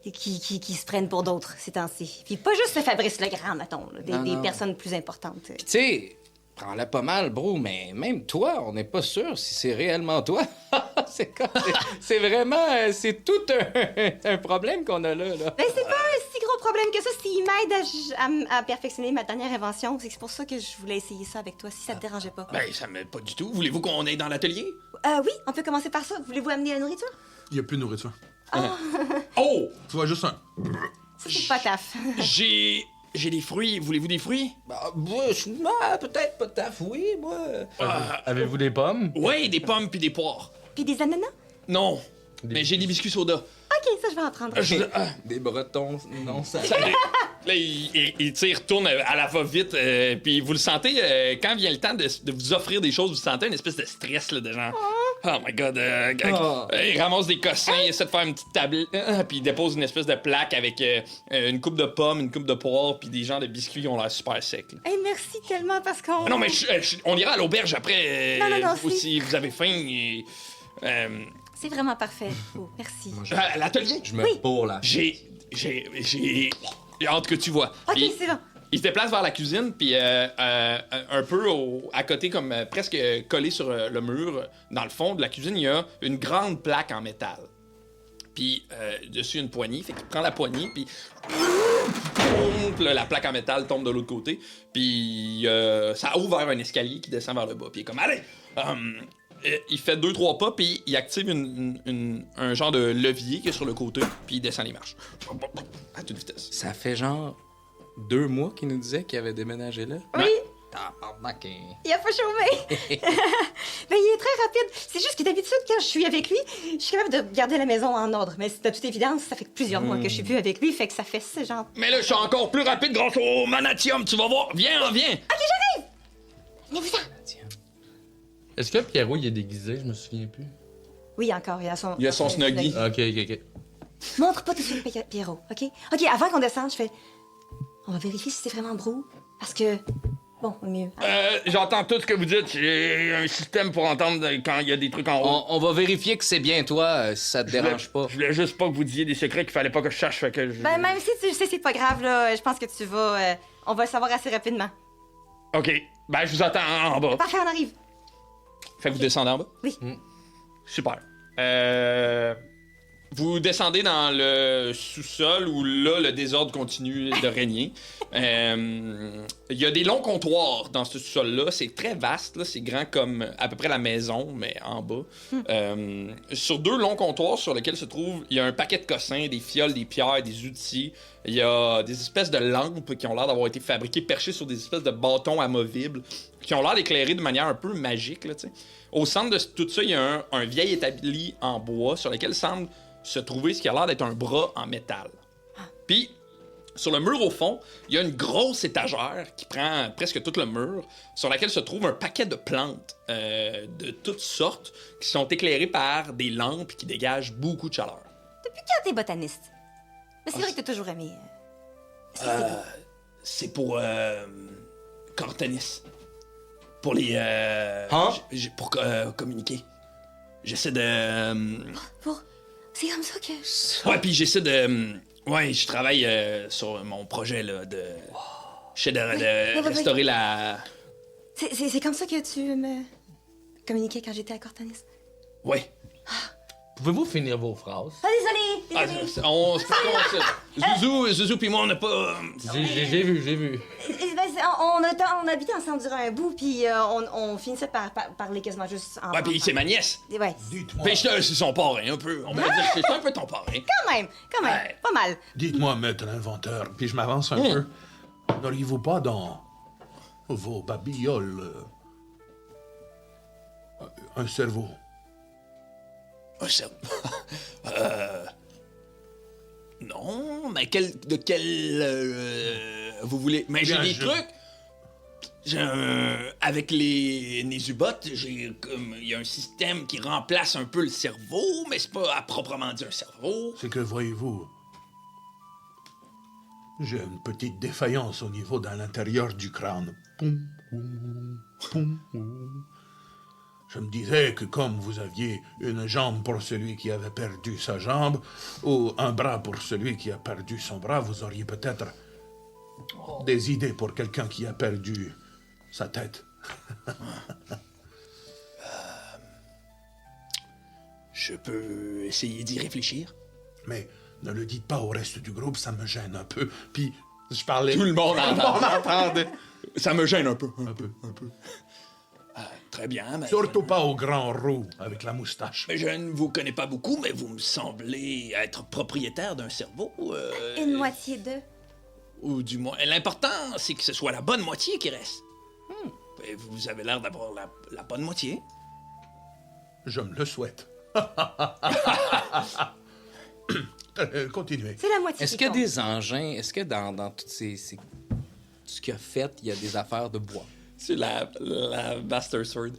se prennent pour d'autres ces temps-ci. Puis pas juste le Fabrice Legrand, mettons, là, des personnes plus importantes. Puis tu sais, prends-la pas mal, bro, mais même toi, on n'est pas sûr si c'est réellement toi. c'est vraiment... c'est tout un problème qu'on a là. Ben, c'est pas un si gros problème que ça. S'il m'aide à perfectionner ma dernière invention, c'est pour ça que je voulais essayer ça avec toi, si ça te dérangeait pas. Ben, ça me... Pas du tout. Voulez-vous qu'on aille dans l'atelier? Oui, on peut commencer par ça. Voulez-vous amener la nourriture? Il y a plus de nourriture. Oh! Tu vois juste un. C'est pas taf. J'ai des fruits. Voulez-vous des fruits? Peut-être pas taf, oui, moi. Avez-vous des pommes? Ouais, des pommes puis des poires. Puis des ananas? Non. Mais j'ai des biscuits soda. OK, ça, je vais en prendre. Des bretons, non, ça... Là, il tire, tourne à la va-vite, puis vous le sentez, quand vient le temps de vous offrir des choses, vous sentez une espèce de stress, là, de genre... Oh my God, il ramasse des cossins, il essaie de faire une petite table, puis il dépose une espèce de plaque avec une coupe de pommes, une coupe de poires, puis des genres de biscuits qui ont l'air super secs. Là. Hey, merci tellement parce qu'on... Ah non, mais on ira à l'auberge après, Non, si vous avez faim. Et, C'est vraiment parfait. Oh, merci. à l'atelier, Je me pour là. j'ai hâte que tu vois. OK, Puis- c'est bon. Il se déplace vers la cuisine, puis un peu à côté, comme presque collé sur le mur, dans le fond de la cuisine, il y a une grande plaque en métal. Puis dessus, une poignée. Fait qu'il prend la poignée, puis la plaque en métal tombe de l'autre côté. Puis ça ouvre vers un escalier qui descend vers le bas. Puis il est comme, allez! Il fait 2-3 pas, puis il active un genre de levier qui est sur le côté, puis il descend les marches. À toute vitesse. Ça fait genre 2 mois qu'il nous disait qu'il avait déménagé là. Oui, Tabarnak, il a pas chômé. Mais il est très rapide. C'est juste que d'habitude, quand je suis avec lui, je suis capable de garder la maison en ordre. Mais de toute évidence, ça fait plusieurs mois que je suis plus avec lui, fait que ça fait ce genre... Mais là, je suis encore plus rapide grâce au manatium, tu vas voir. Viens. Venez-vous-en. Est-ce que Pierrot, il est déguisé? Je me souviens plus. Oui, encore, il a son... Il a son snuggie. Ok. Montre pas tout de suite, Pierrot, OK? OK, avant qu'on descende, je fais... On va vérifier si c'est vraiment Brou, parce que... Bon, mieux. J'entends tout ce que vous dites. J'ai un système pour entendre quand il y a des trucs en haut. on va vérifier que c'est bien toi, si ça te dérange pas. Je voulais juste pas que vous disiez des secrets qu'il fallait pas que je cherche, fait que je... Ben, même si tu le sais, c'est pas grave, là. Je pense que tu vas... on va le savoir assez rapidement. OK. Ben, je vous attends en bas. Parfait, on arrive. Fait que vous descendez en bas? Oui. Super. Vous descendez dans le sous-sol où là, le désordre continue de régner. Il y a des longs comptoirs dans ce sous-sol-là. C'est très vaste, là. C'est grand comme à peu près la maison, mais en bas. Sur 2 longs comptoirs sur lesquels se trouve, il y a un paquet de cossins, des fioles, des pierres, des outils. Il y a des espèces de lampes qui ont l'air d'avoir été fabriquées, perchées sur des espèces de bâtons amovibles, qui ont l'air d'éclairer de manière un peu magique, là, tu sais. Au centre de tout ça, il y a un vieil établi en bois sur lequel semble se trouver ce qui a l'air d'être un bras en métal. Puis, sur le mur au fond, il y a une grosse étagère qui prend presque tout le mur, sur laquelle se trouve un paquet de plantes de toutes sortes qui sont éclairées par des lampes qui dégagent beaucoup de chaleur. Depuis quand t'es botaniste? Mais c'est vrai que t'as toujours aimé... Est-ce que c'est beau? C'est pour Cortanis. Pour les... pour communiquer. J'essaie de... C'est comme ça que... Ouais, puis j'essaie de... Ouais, je travaille sur mon projet, là, de... J'essaie de restaurer la... C'est comme ça que tu me communiquais quand j'étais à Cortanis? Ouais. Pouvez-vous finir vos phrases? Ah, désolé! Zouzou pis moi, on n'a pas... J'ai vu. On habitait ensemble durant un bout, puis on finissait par parler quasiment juste en... Ouais, pis c'est ma nièce. Ouais, Dites-moi, Pis c'est son parrain, un peu. On va dire que c'est un peu ton parrain. quand même, Ouais. pas mal. dites-moi, maître inventeur, puis je m'avance un peu. N'auriez-vous pas dans vos babioles un cerveau? Oh, ça... Non, mais de quel... vous voulez... Mais j'ai Bien, des trucs... Avec les Nésubots, il y a un système qui remplace un peu le cerveau, mais c'est pas à proprement dire un cerveau. C'est que, voyez-vous, j'ai une petite défaillance au niveau de l'intérieur du crâne. Poum, poum, poum, poum. Je me disais que comme vous aviez une jambe pour celui qui avait perdu sa jambe, ou un bras pour celui qui a perdu son bras, vous auriez peut-être des idées pour quelqu'un qui a perdu sa tête. Je peux essayer d'y réfléchir. Mais ne le dites pas au reste du groupe, ça me gêne un peu. Puis, je parlais... Tout le monde entendait. Ça me gêne un peu. Un peu. Très bien, mais... Surtout pas au grand roux avec la moustache. Mais je ne vous connais pas beaucoup, mais vous me semblez être propriétaire d'un cerveau. Une moitié de. Ou du moins... L'important, c'est que ce soit la bonne moitié qui reste. Et vous avez l'air d'avoir la bonne moitié. Je me le souhaite. Continuez. C'est la moitié. Est-ce qui qu'il y a compte. des engins, est-ce que dans toutes tout ce qu'il a fait, il y a des affaires de bois? C'est la Master Sword.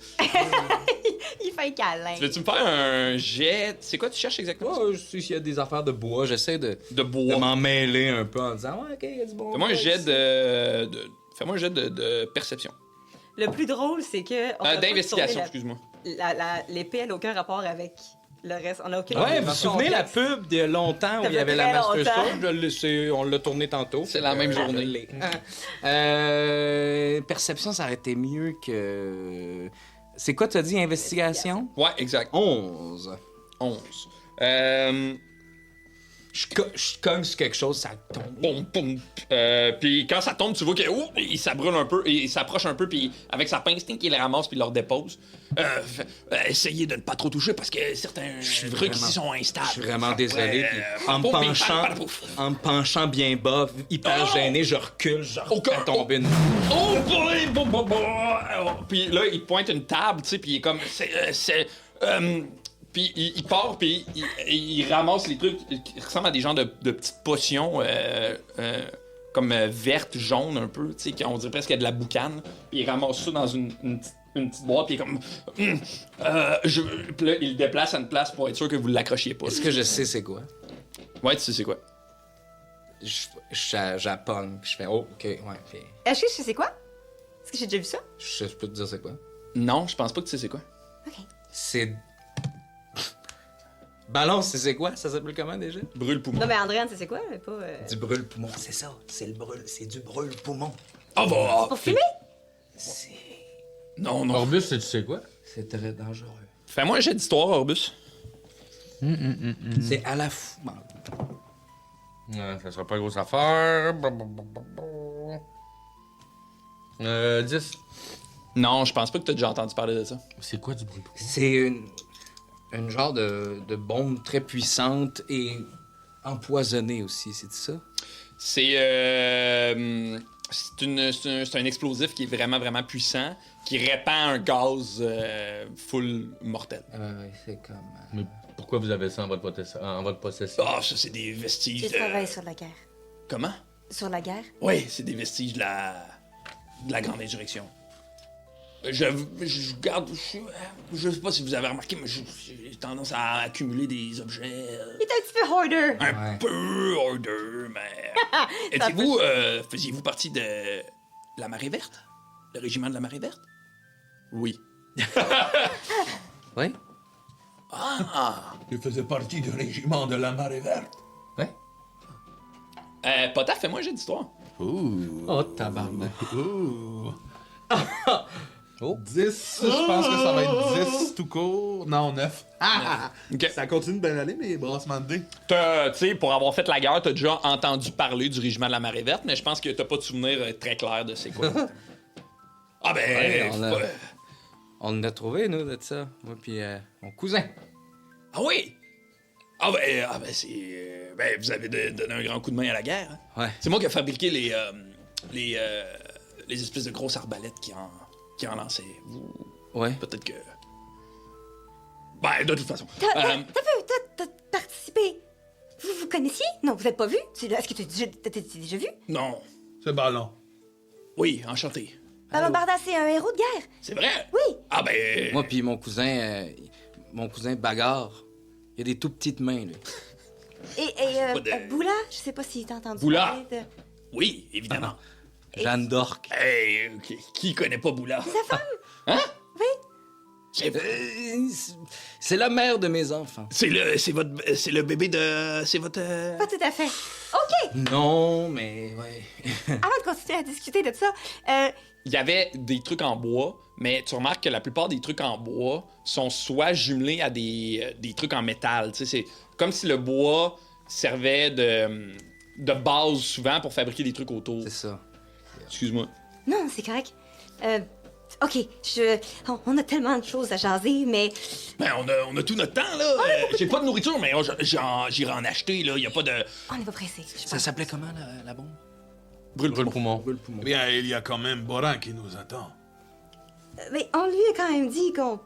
Il fait câlin. Veux-tu me faire un jet? C'est quoi tu cherches exactement? Ouais, je sais s'il y a des affaires de bois, j'essaie de bois. m'en mêler un peu en disant, ouais, ok, il y a du bon. Fais-moi un jet Fais-moi un jet de perception. Le plus drôle, c'est que. on a pas D'investigation, tourné excuse-moi. l'épée, elle n'a aucun rapport avec le reste. On a aucun. Ouais, vous vous souvenez la pub de longtemps où Ça il y fait avait la très Master longtemps. Sword? On l'a tourné tantôt. C'est la même journée. Perception, ça aurait été mieux que... C'est quoi, tu as dit, investigation? Ouais, exact. 11. 11. Je cogne sur quelque chose, ça tombe. Boum, boum. Puis quand ça tombe, tu vois qu'il s'abrûle un peu, il s'approche un peu, puis avec sa pince, il les ramasse puis il leur dépose. Essayez de ne pas trop toucher parce que certains trucs ici sont instables. Je suis vraiment désolé. Puis en Pouf, me penchant bien bas, hyper gêné, je recule, je refais tomber une... Oh boy, boum, boum, boum. Puis là, il pointe une table, tu sais, puis il est comme... Puis il part, puis il ramasse les trucs qui ressemblent à des genres de petites potions comme vertes, jaunes un peu, tu sais, on dirait presque qu'il y a de la boucane. Puis il ramasse ça dans une petite boîte, puis il est comme... Puis là, il le déplace à une place pour être sûr que vous l'accrochiez pas. Est-ce que je sais c'est quoi? Ouais, tu sais c'est quoi? J'appogne, puis je fais, oh, ok, ouais, puis Est-ce que je sais c'est quoi? Est-ce que j'ai déjà vu ça? je peux te dire c'est quoi? Non, je pense pas que tu sais c'est quoi. Ok. C'est... Balance, c'est quoi? Ça s'appelle comment déjà? Brûle-poumon. Non, mais Andréane, c'est quoi? Mais pas. Du brûle-poumon. C'est ça, c'est du brûle-poumon. Ah bah! Pour fumer? Non, non. Orbus, tu sais quoi? C'est très dangereux. Fais-moi un jet d'histoire, Orbus. C'est à la fou. Ouais, ça sera pas grosse affaire. 10. Non, je pense pas que t'as déjà entendu parler de ça. C'est quoi du bruit? C'est une genre de bombe très puissante et empoisonnée aussi, c'est ça? C'est un explosif qui est vraiment, vraiment puissant, qui répand un gaz full mortel. C'est comme... Mais pourquoi vous avez ça en votre possession? Ah, ça, c'est des vestiges J'ai de... travaillé sur la guerre. Comment? Sur la guerre? Oui, c'est des vestiges de la Grande Insurrection. Je garde... Je sais pas si vous avez remarqué, mais j'ai tendance à accumuler des objets... Il est un petit peu hoarder. Un peu order, mais... Étiez-vous... faisiez-vous partie de la Marée Verte? Le régiment de la Marée Verte? Oui. Oui? Ah! Tu faisais partie du régiment de la Marée Verte. Ouais. Potaf, fais-moi un jet d'histoire. Oh, tabarnak. Oh. 10, je pense que ça va être 10 tout court. Non, 9. OK. Ça continue de bien aller, mais brassement de dés. Tu sais, pour avoir fait la guerre, t'as déjà entendu parler du régiment de la Marée Verte, mais je pense que t'as pas de souvenir très clair de c'est quoi. Ah ben... Ouais, on en a trouvé, nous, de ça. Moi puis mon cousin. Ah oui? Ah ben c'est... ben, vous avez donné un grand coup de main à la guerre. Hein? Ouais. C'est moi qui ai fabriqué les espèces de grosses arbalètes qui en lançaient. Ouais. Peut-être que... Ben, de toute façon. T'as participé. Vous connaissiez? Non, vous êtes pas vu? Est-ce que t'as déjà vu? Non. C'est ballon. Oui, enchanté. Barda, c'est un héros de guerre. C'est vrai? Oui. Ah ben... Moi puis mon cousin Bagarre, il a des tout petites mains, lui. Et Pas de- Boula, je sais pas si t'as entendu Boula. parler de... Oui, évidemment. Jeanne d'Orque. Hey, qui connaît pas Boula? Sa femme? Hein? Oui. C'est la mère de mes enfants. C'est le bébé de... C'est votre... Pas tout à fait. OK, Non, mais ouais. avant de continuer à discuter de ça, Il y avait des trucs en bois, mais tu remarques que la plupart des trucs en bois sont soit jumelés à des trucs en métal. Tu sais, c'est comme si le bois servait de base souvent pour fabriquer des trucs autour. C'est ça. Excuse-moi. non, c'est correct. OK, on a tellement de choses à jaser, mais... Ben, on a tout notre temps, là. J'ai pas de nourriture, mais j'irai en acheter, là. Y a pas de... On n'est pas pressé. Ça s'appelait comment, la bombe? Brûle-poumon. Eh bien, il y a quand même Borin qui nous attend. Mais on lui a quand même dit qu'on...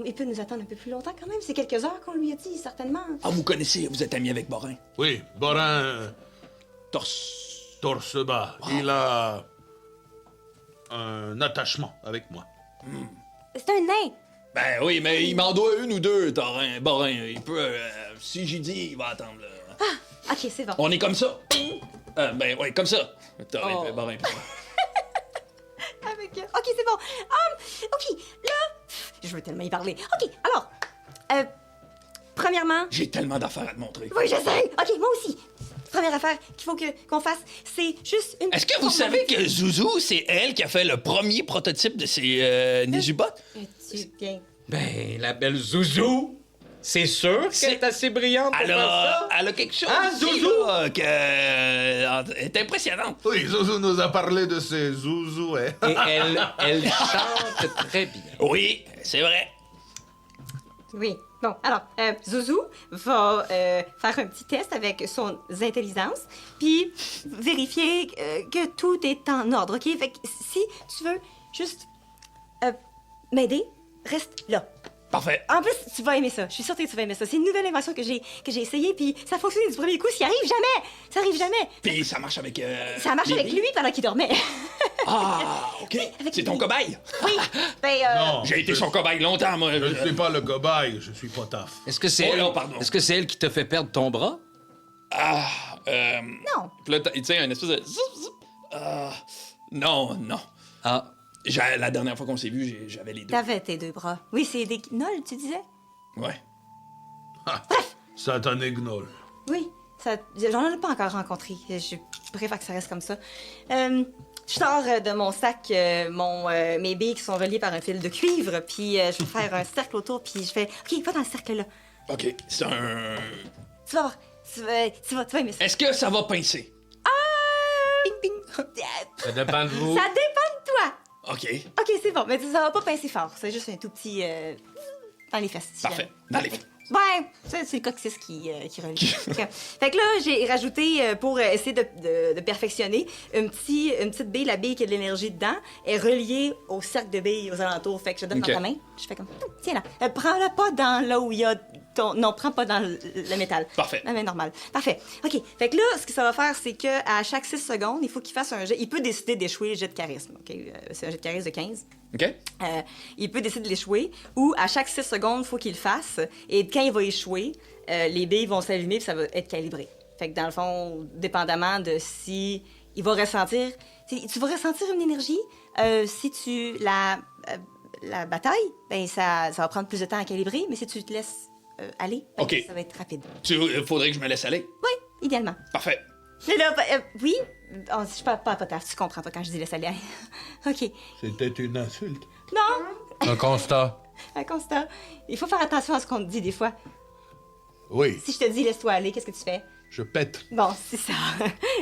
il peut nous attendre un peu plus longtemps quand même. C'est quelques heures qu'on lui a dit, certainement. Ah, vous connaissez, vous êtes amis avec Borin. Oui, Borin, Torse bas. Il a un attachement avec moi. C'est un nain. Ben oui, mais il m'en doit une ou deux, Borin. Il peut... si j'y dis, il va attendre, là. OK, c'est bon. On est comme ça. Ben oui, comme ça. Borin. Avec... OK, c'est bon. OK, là... Je veux tellement y parler. OK, alors... premièrement... J'ai tellement d'affaires à te montrer. Oui, je sais. OK, moi aussi. Première affaire qu'il faut qu'on fasse, c'est juste une... Est-ce que vous savez que Zouzou, c'est elle qui a fait le premier prototype de ces Nézubots? Tu viens... Ben, la belle Zouzou, c'est sûr qu'elle est assez brillante pour faire ça. Elle a quelque chose Hein, aussi, Zouzou? là, elle est impressionnante. Oui, Zouzou nous a parlé de ses zouzouets. Et elle chante très bien. Oui, c'est vrai. Oui. Bon, alors, Zouzou va faire un petit test avec son intelligence, puis vérifier que tout est en ordre, OK? Fait que si tu veux juste m'aider, reste là. Parfait. En plus, tu vas aimer ça. Je suis sûre que tu vas aimer ça. C'est une nouvelle invention que j'ai essayée, puis ça fonctionne du premier coup. Ça arrive jamais! Ça arrive jamais! Puis ça marche avec... Ça marche avec Lily? lui pendant qu'il dormait. Ah, OK. avec C'est ton Lily. cobaye? Oui. Ben, Non, J'ai été son cobaye longtemps, moi. je ne suis pas le cobaye, je suis Potaf. Est-ce que c'est Oh elle... là, pardon. Est-ce que c'est elle qui t'a fait perdre ton bras? non. Puis là, tu sais, un espèce de... Non. Ah, La dernière fois qu'on s'est vu, j'avais les deux. T'avais tes deux bras. Oui, c'est des knolls, tu disais? Ouais. Satané Gnoll. Oui, j'en ai pas encore rencontré. Je préfère que ça reste comme ça. Je sors de mon sac mes billes qui sont reliées par un fil de cuivre, puis je vais faire un cercle autour, puis je fais OK, va dans le cercle-là. OK, c'est un... Tu vas voir, tu vas aimer ça. Est-ce que ça va pincer? Ping, ping. Ça dépend de vous. Ça dépend de toi. OK. OK, c'est bon, mais ça va pas pincer fort. C'est juste un tout petit dans les fesses. si Parfait. jamais. Dans les fesses. Ouais, c'est le coccyx qui relie. Fait que là, j'ai rajouté, pour essayer de perfectionner, une petite bille, la bille qui a de l'énergie dedans, est reliée au cercle de billes aux alentours. Fait que je donne Ok. dans ta main, je fais comme, tiens là. Prends-la pas dans là où il y a ton... Non, prends pas dans le métal. Parfait. La main normale. Parfait. OK. Fait que là, ce que ça va faire, c'est qu'à chaque 6 secondes, il faut qu'il fasse un jet. Il peut décider d'échouer le jet de charisme. OK? C'est un jet de charisme de 15. OK? Il peut décider de l'échouer, ou à chaque 6 secondes, il faut qu'il le fasse. Et quand il va échouer, les billes vont s'allumer puis ça va être calibré. Fait que dans le fond, dépendamment de si il va ressentir... Tu vas ressentir une énergie. Si tu la batailles, ben ça va prendre plus de temps à calibrer, mais si tu te laisses aller, ben, OK. ça va être rapide. Faudrait que je me laisse aller. Oui, idéalement. Parfait. Mais là, oui, je parle pas à Potaf, tu comprends pas quand je dis laisse aller. OK. C'était une insulte. Non, Un constat. un constat. Il faut faire attention à ce qu'on te dit des fois. Oui, Si je te dis laisse-toi aller, qu'est-ce que tu fais? je pète. Bon, c'est ça.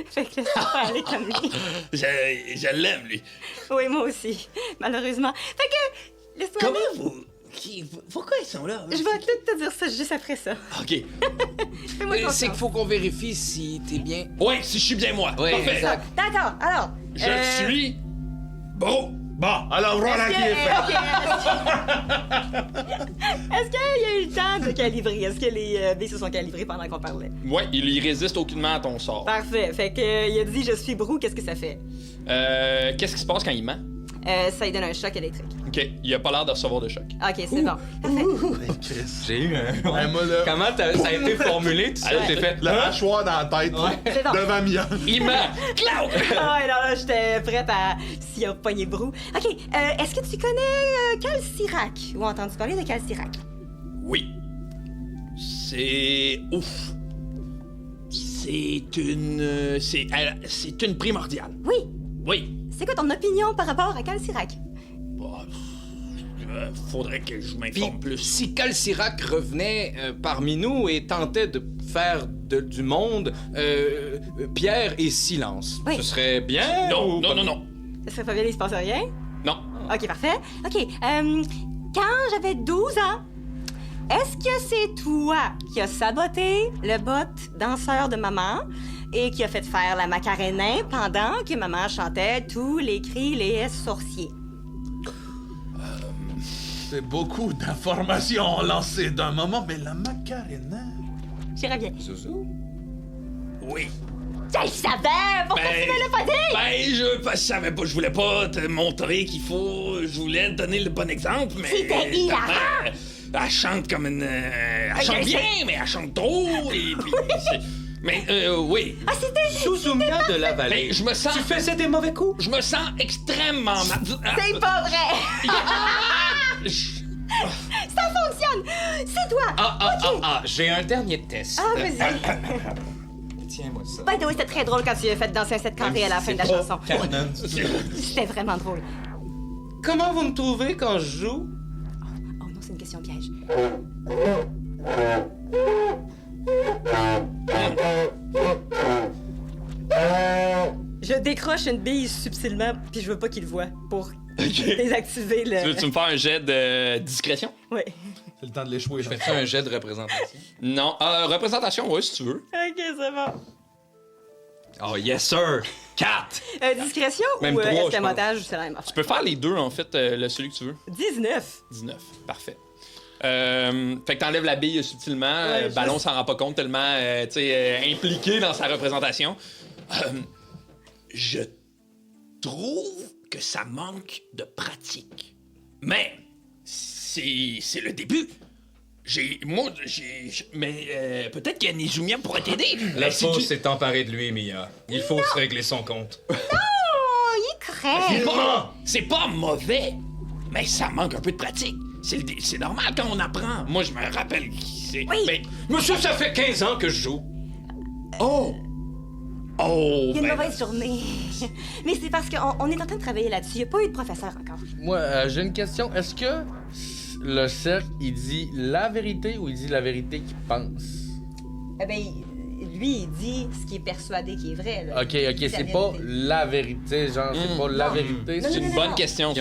Fait que laisse-toi aller comme lui. Je l'aime, lui. Oui, moi aussi, malheureusement. Fait que laisse-toi Comment aller. vous... Pourquoi ils sont là? Je vais tout te dire ça juste après ça. OK. Fais-moi c'est confiance. qu'il faut qu'on vérifie si t'es bien. Ouais, si je suis bien moi. Oui, Parfait. exact. D'accord, alors... Je suis... Beau. Bon, alors voilà qui est fait. Est-ce qu'il y a eu le temps de calibrer? Est-ce que les billes se sont calibrées pendant qu'on parlait? Ouais, il résiste aucunement à ton sort. Parfait. Fait que il a dit je suis brou, qu'est-ce que ça fait? Qu'est-ce qui se passe quand il ment? Ça lui donne un choc électrique. OK, il a pas l'air de recevoir de choc. Ok, c'est bon. Parfait. J'ai eu un... Moi, là, Comment ça a été formulé, tout ça? J'ai fait... le mâchoire dans la tête, C'est bon. devant Mia. Il ment! Cloud! Ah ouais, non, là, j'étais prête à s'y a pogné brou. Ok, est-ce que tu connais Calcirac? Ou entendu parler de Calcirac? Oui. C'est ouf. C'est une primordiale. Oui. Oui. C'est quoi ton opinion par rapport à Calcirac? Bah, faudrait que je Puis, m'informe plus. si Calcirac revenait parmi nous et tentait de faire du monde pierre et silence, Oui. ce serait bien? Non, ou non, pas? non, non. Ça serait pas bien, il se passe rien? Non. Ok, parfait. Ok, quand j'avais 12 ans, est-ce que c'est toi qui as saboté le bot danseur de maman et qui a fait faire la Macarena pendant que maman chantait tous les cris les sorciers? C'est beaucoup d'informations lancées d'un moment, mais la Macarena... J'y reviens. Zouzou? Oui. Je le savais! Pourquoi tu me l'as pas dit? Je savais pas, je voulais pas te montrer qu'il faut. Je voulais te donner le bon exemple, mais. C'était hilarant! Elle chante comme une. Elle je chante sais. bien, mais elle chante trop, et puis. Mais, oui. Ah, c'était... Zouzou-mia de la vallée. Mais je me sens. Tu faisais des mauvais coups? Je me sens extrêmement mal. C'est pas vrai! Ça fonctionne! C'est toi! J'ai un dernier test. Ah, vas-y. Tiens-moi ça. By the way, c'était très drôle quand tu as fait danser un set carré à la fin de la chanson. Canon. C'était vraiment drôle. Comment vous me trouvez quand je joue? Oh non, c'est une question piège. Je décroche une bille subtilement, puis je veux pas qu'il le voit pour désactiver le... Tu veux-tu me faire un jet de discrétion? Oui. C'est le temps de l'échouer. Je fais un jet de représentation. Non. représentation, oui, si tu veux. Ok, c'est bon. Oh, yes, sir! 4! Discrétion Même ou 3, je escamotage, c'est la même Tu affaire. peux faire les deux, en fait, celui que tu veux. 19. 19. Parfait. Fait que t'enlèves la bille subtilement. Ouais, Ballon juste- s'en rend pas compte tellement, tu sais, impliqué dans sa représentation. Je trouve que ça manque de pratique. Mais c'est le début. Mais peut-être que Nizumia pourrait t'aider. La Si fausse tu- s'est emparée de lui, Mia. Il faut se régler son compte. Oh, il crève. C'est pas mauvais, mais ça manque un peu de pratique. C'est normal quand on apprend. Moi, je me rappelle qui c'est. Oui. Mais, Monsieur, ça fait 15 ans que je joue. oh, Il y a une ben, mauvaise journée. Mais c'est parce qu'on est en train de travailler là-dessus. Il n'y a pas eu de professeur encore. Moi, j'ai une question. Est-ce que le cercle, il dit la vérité ou il dit la vérité qu'il pense? Eh ben, lui, il dit ce qui est persuadé qui est vrai. Là. Ok, c'est pas la vérité, genre, c'est pas la vérité. Non, c'est non, Une non, bonne question.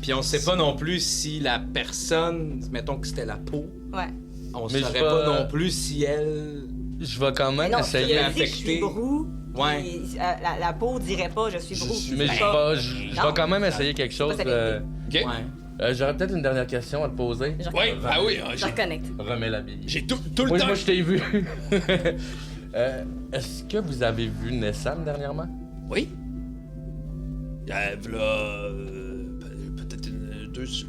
Puis ça. on sait pas non plus si la personne, mettons que c'était la peau, Ouais. on Mais saurait je pas vais- non plus si elle... Je vais quand même Mais non, essayer. il dit affecté. je suis brou. Ouais. Et, la peau dirait pas je suis brou. Mais je vais quand même essayer quelque chose. pas sa OK? Ouais. J'aurais peut-être une dernière question à te poser. Je Ouais, ah oui, Je reconnecte. Remets la bille. j'ai tout le Moi, temps. moi, je t'ai vu. Est-ce que vous avez vu Nessan dernièrement? oui. V'là, peut-être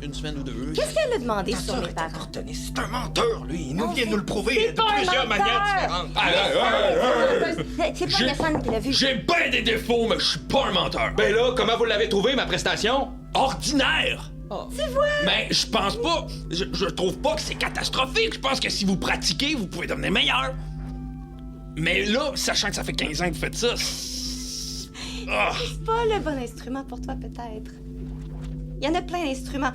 une semaine ou deux. Qu'est-ce qu'elle a demandé sur mes parents? C'est un menteur, lui. Il nous vient nous le prouver c'est de pas un plusieurs menteur. manières différentes. C'est pas J'ai- Nessan qui l'a vu. J'ai bien des défauts, mais je suis pas un menteur. Ben là, comment vous l'avez trouvé, ma prestation? Ordinaire. Tu vois? Mais je pense pas. Je trouve pas que c'est catastrophique. Je pense que si vous pratiquez, vous pouvez devenir meilleur. Mais là, sachant que ça fait 15 ans que vous faites ça. Ah. C'est pas le bon instrument pour toi, peut-être. Il y en a plein d'instruments.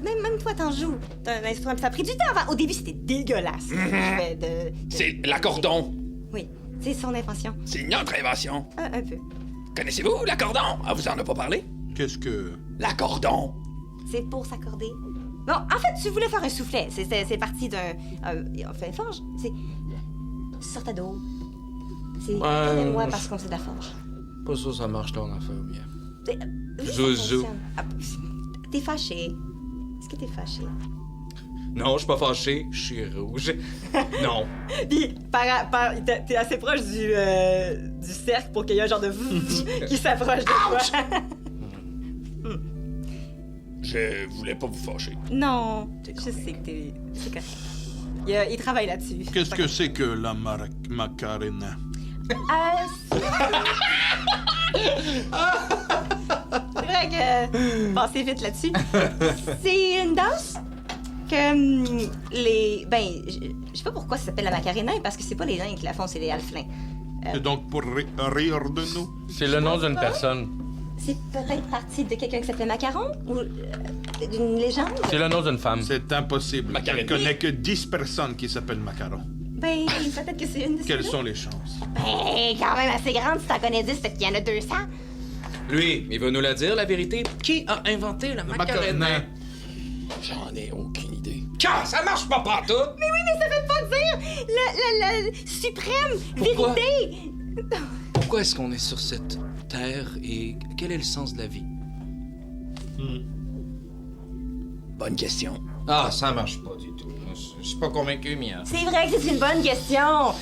Même toi, t'en joues. T'as un instrument. Ça a pris du temps avant. Au début, c'était dégueulasse. Je fais C'est l'accordon. Oui, c'est son invention. C'est une autre invention. Un peu. Connaissez-vous l'accordon? Ah, vous en avez pas parlé? Qu'est-ce que... L'accordon. C'est pour s'accorder. Non, en fait, tu voulais faire un soufflet. C'est parti d'un... On fait une forge. C'est... Sorte d'eau. C'est... Moi parce qu'on fait de la forge. Pas sûr ça marche ton affaire bien. Zouzou. T'es fâché. Est-ce que t'es fâché? Non, je suis pas fâché, je suis rouge. Non. Puis, t'es assez proche du cercle pour qu'il y ait un genre de qui s'approche de toi. Je voulais pas vous fâcher. Non, je sais que t'es... C'est correct. Il travaille là-dessus. Qu'est-ce que c'est que la Macarena? C'est vrai que... Passez vite là-dessus. C'est une danse que les... Ben, je sais pas pourquoi ça s'appelle la Macarena, parce que c'est pas les gens qui la font, c'est les halflins. Et donc pour rire de nous? C'est le nom d'une personne. C'est peut-être parti de quelqu'un qui s'appelait Macaron? Ou d'une légende? C'est le nom d'une femme. C'est impossible. Macarena. Je connais que 10 personnes qui s'appellent Macaron. Ben, peut-être que c'est une de Quelles celles-là. sont les chances? Ben, quand même assez grande, si t'en connais 10, peut-être qu'il y en a 200. Lui, il va nous la dire, la vérité. Qui a inventé la Macarena? J'en ai aucune idée. Quand ça marche pas partout! Mais oui, mais ça veut pas dire la suprême Pourquoi? vérité. Pourquoi est-ce qu'on est sur cette terre et quel est le sens de la vie? Bonne question. Ah, ça marche pas du tout. Je suis pas convaincu, Mia. C'est vrai que c'est une bonne question.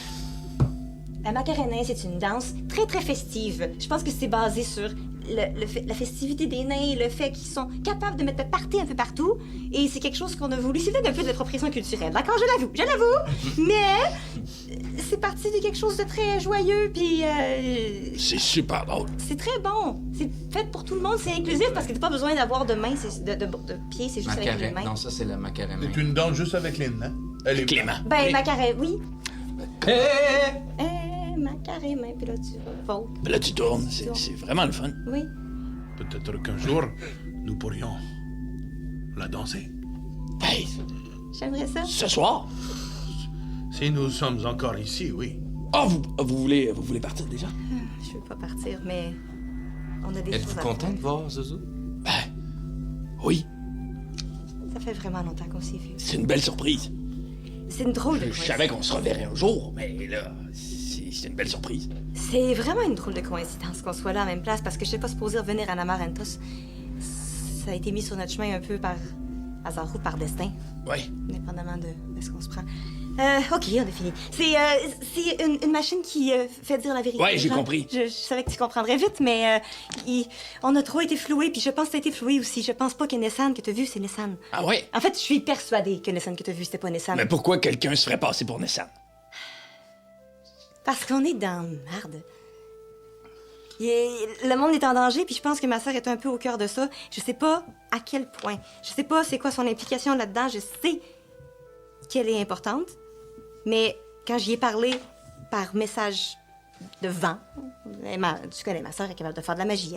La Macarena, c'est une danse très, très festive. Je pense que c'est basé sur la festivité des nains, le fait qu'ils sont capables de mettre le party un peu partout. Et c'est quelque chose qu'on a voulu. C'est peut-être un peu de l'appropriation culturelle. D'accord, je l'avoue. Mais c'est parti de quelque chose de très joyeux, puis C'est super drôle. c'est très bon. C'est fait pour tout le monde, c'est inclusif parce que t'as pas besoin d'avoir de mains, de pieds, c'est juste avec les Macarena. mains. Non, ça, c'est la Macarena. C'est une danse juste avec les mains. Clément. Ben, Macarena, oui. Hé! Macarena, puis là, tu votes. Là, tu tournes. C'est vraiment le fun. Oui. Peut-être qu'un jour, nous pourrions la danser. Hey, J'aimerais ça. ce soir. Si nous sommes encore ici, oui. Ah, vous voulez partir déjà? Je veux pas partir, mais on a des choses Êtes-vous à content faire. de voir Zouzou? Ben, oui. Ça fait vraiment longtemps qu'on s'est vus. C'est une belle surprise. C'est une drôle de Je coïncidence. savais qu'on se reverrait un jour, mais là, c'est une belle surprise. C'est vraiment une drôle de coïncidence qu'on soit là en même place parce que je sais pas supposé revenir à Namarentos. Ça a été mis sur notre chemin un peu par hasard ou par destin, Oui. dépendamment de ce qu'on se prend. OK, on a fini. C'est une machine qui fait dire la vérité. Ouais, j'ai Genre, compris. Je savais que tu comprendrais vite, mais on a trop été floués, puis je pense que t'as été floué aussi. Je pense pas que Nessan que t'as vu, c'est Nessan. Ah ouais? En fait, je suis persuadée que Nessan que t'as vu, c'était pas Nessan. Mais pourquoi quelqu'un se ferait passer pour Nessan? Parce qu'on est dans merde. Le monde est en danger, puis je pense que ma sœur est un peu au cœur de ça. Je sais pas à quel point. Je sais pas c'est quoi son implication là-dedans. Je sais qu'elle est importante. Mais quand j'y ai parlé par message de vent, tu connais, ma sœur est capable de faire de la magie,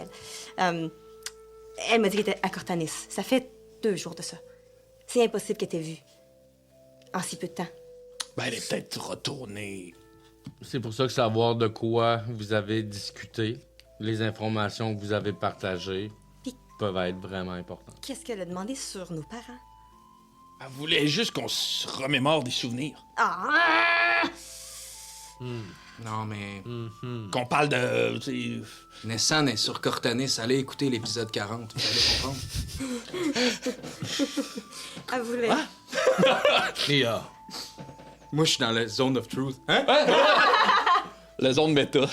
elle m'a dit qu'elle était à Cortanis. Ça fait 2 jours de ça. C'est impossible qu'elle t'ait vue en si peu de temps. Ben, elle est peut-être retournée. C'est pour ça que savoir de quoi vous avez discuté, les informations que vous avez partagées, Puis- peuvent être vraiment importantes. Qu'est-ce qu'elle a demandé sur nos parents? Elle voulait juste qu'on se remémore des souvenirs. Ah! Non, mais Qu'on parle de... tu sais, Nessan est sur Cortanis. Allez écouter l'épisode 40. Vous allez comprendre. Elle voulait... Et Moi, je suis dans la zone of truth. Hein? La zone méta.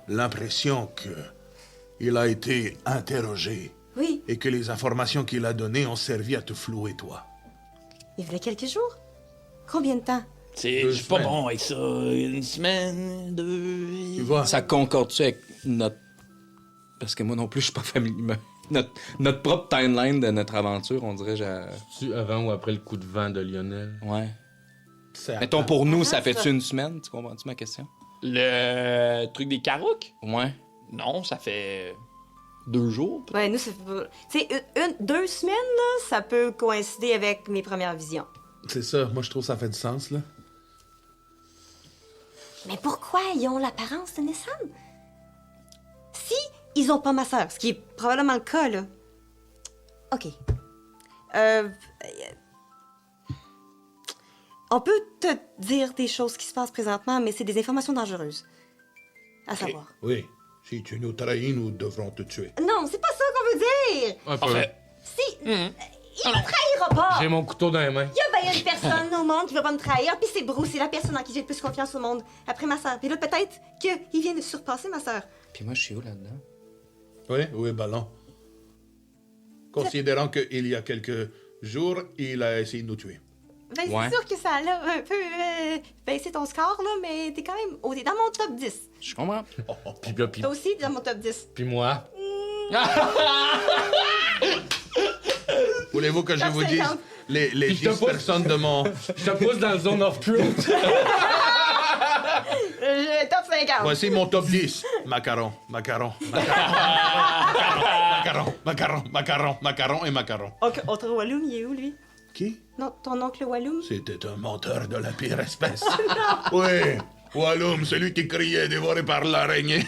l'impression que il a été interrogé Oui, et que les informations qu'il a données ont servi à te flouer, toi. il voulait quelques jours. Combien de temps? je suis pas bon avec ça. 1 semaine, 2... Tu vois? Ça concorde-tu avec notre... Parce que moi non plus, je suis pas familier. Notre propre timeline de notre aventure, on dirait... Tu avant ou après le coup de vent de Lionel? Ouais. C'est Mettons, pour nous, ça ça. fait-tu une semaine? Tu comprends-tu ma question? Le truc des carouques? Ouais. Non, ça fait 2 jours. Ouais, nous, c'est pas... Tu sais, 2 semaines, là, ça peut coïncider avec mes premières visions. C'est ça, moi je trouve que ça fait du sens, là. Mais pourquoi ils ont l'apparence de Nessan? Si ils ont pas ma sœur, ce qui est probablement le cas, là. OK. On peut te dire des choses qui se passent présentement, mais c'est des informations dangereuses. À savoir. Oui. Si tu nous trahis, nous devrons te tuer. Non, c'est pas ça qu'on veut dire! Un peu. Parfait. Si... Il me trahira pas! J'ai mon couteau dans les mains. Il y a une personne au monde qui va pas me trahir, puis c'est Bruce, c'est la personne en qui j'ai le plus confiance au monde, après ma sœur. Puis là, peut-être qu'il vient de surpasser ma sœur. Puis moi, je suis où là-dedans? Oui, ballon. Considérant qu'il y a quelques jours, il a essayé de nous tuer. Ben, Ouais. c'est sûr que ça a un peu baissé ton score, là, mais t'es quand même t'es dans mon top 10. Je comprends. Puis Toi aussi, t'es dans mon top 10. puis moi. Voulez-vous que je vous dise 50. les Puis je te 10 pousse. personnes de mon... Je te pousse dans le zone of truth. Top 50. Voici mon top 10. Macaron et macaron. Autre Walloon, il est où, lui? Qui? Non, ton oncle Walloon? C'était un menteur de la pire espèce. Oui, Walloum, celui qui criait dévoré par l'araignée.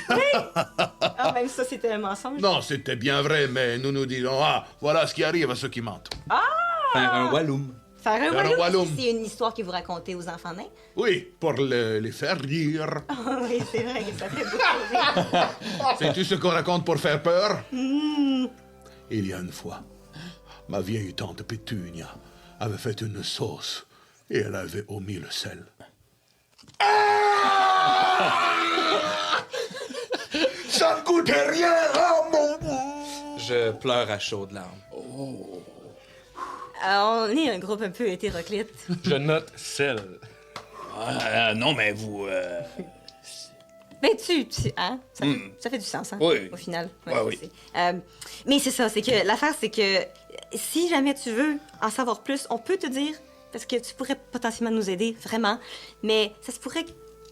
Ah, même ça, c'était un mensonge. Non, c'était bien vrai, mais nous nous disons, ah, voilà ce qui arrive à ceux qui mentent. Faire un Walloum. Faire un Faire un Walloon, Walloon. c'est une histoire que vous racontez aux enfants nains. Oui, pour les faire rire. Ah oui, c'est vrai que ça fait beaucoup rire. Sais-tu ce qu'on raconte pour faire peur? Il y a une fois, ma vieille tante Pétunia avait fait une sauce et elle avait omis le sel. Ça ne coûtait rien, oh mon... Je pleure à chaudes larmes. On est un groupe un peu hétéroclite. Je note sel. Non, mais vous... Ben, hein? Ça fait du sens, hein? Oui. Au final. Ouais, oui. Mais c'est ça, c'est que l'affaire, c'est que si jamais tu veux en savoir plus, on peut te dire, parce que tu pourrais potentiellement nous aider, vraiment, mais ça se pourrait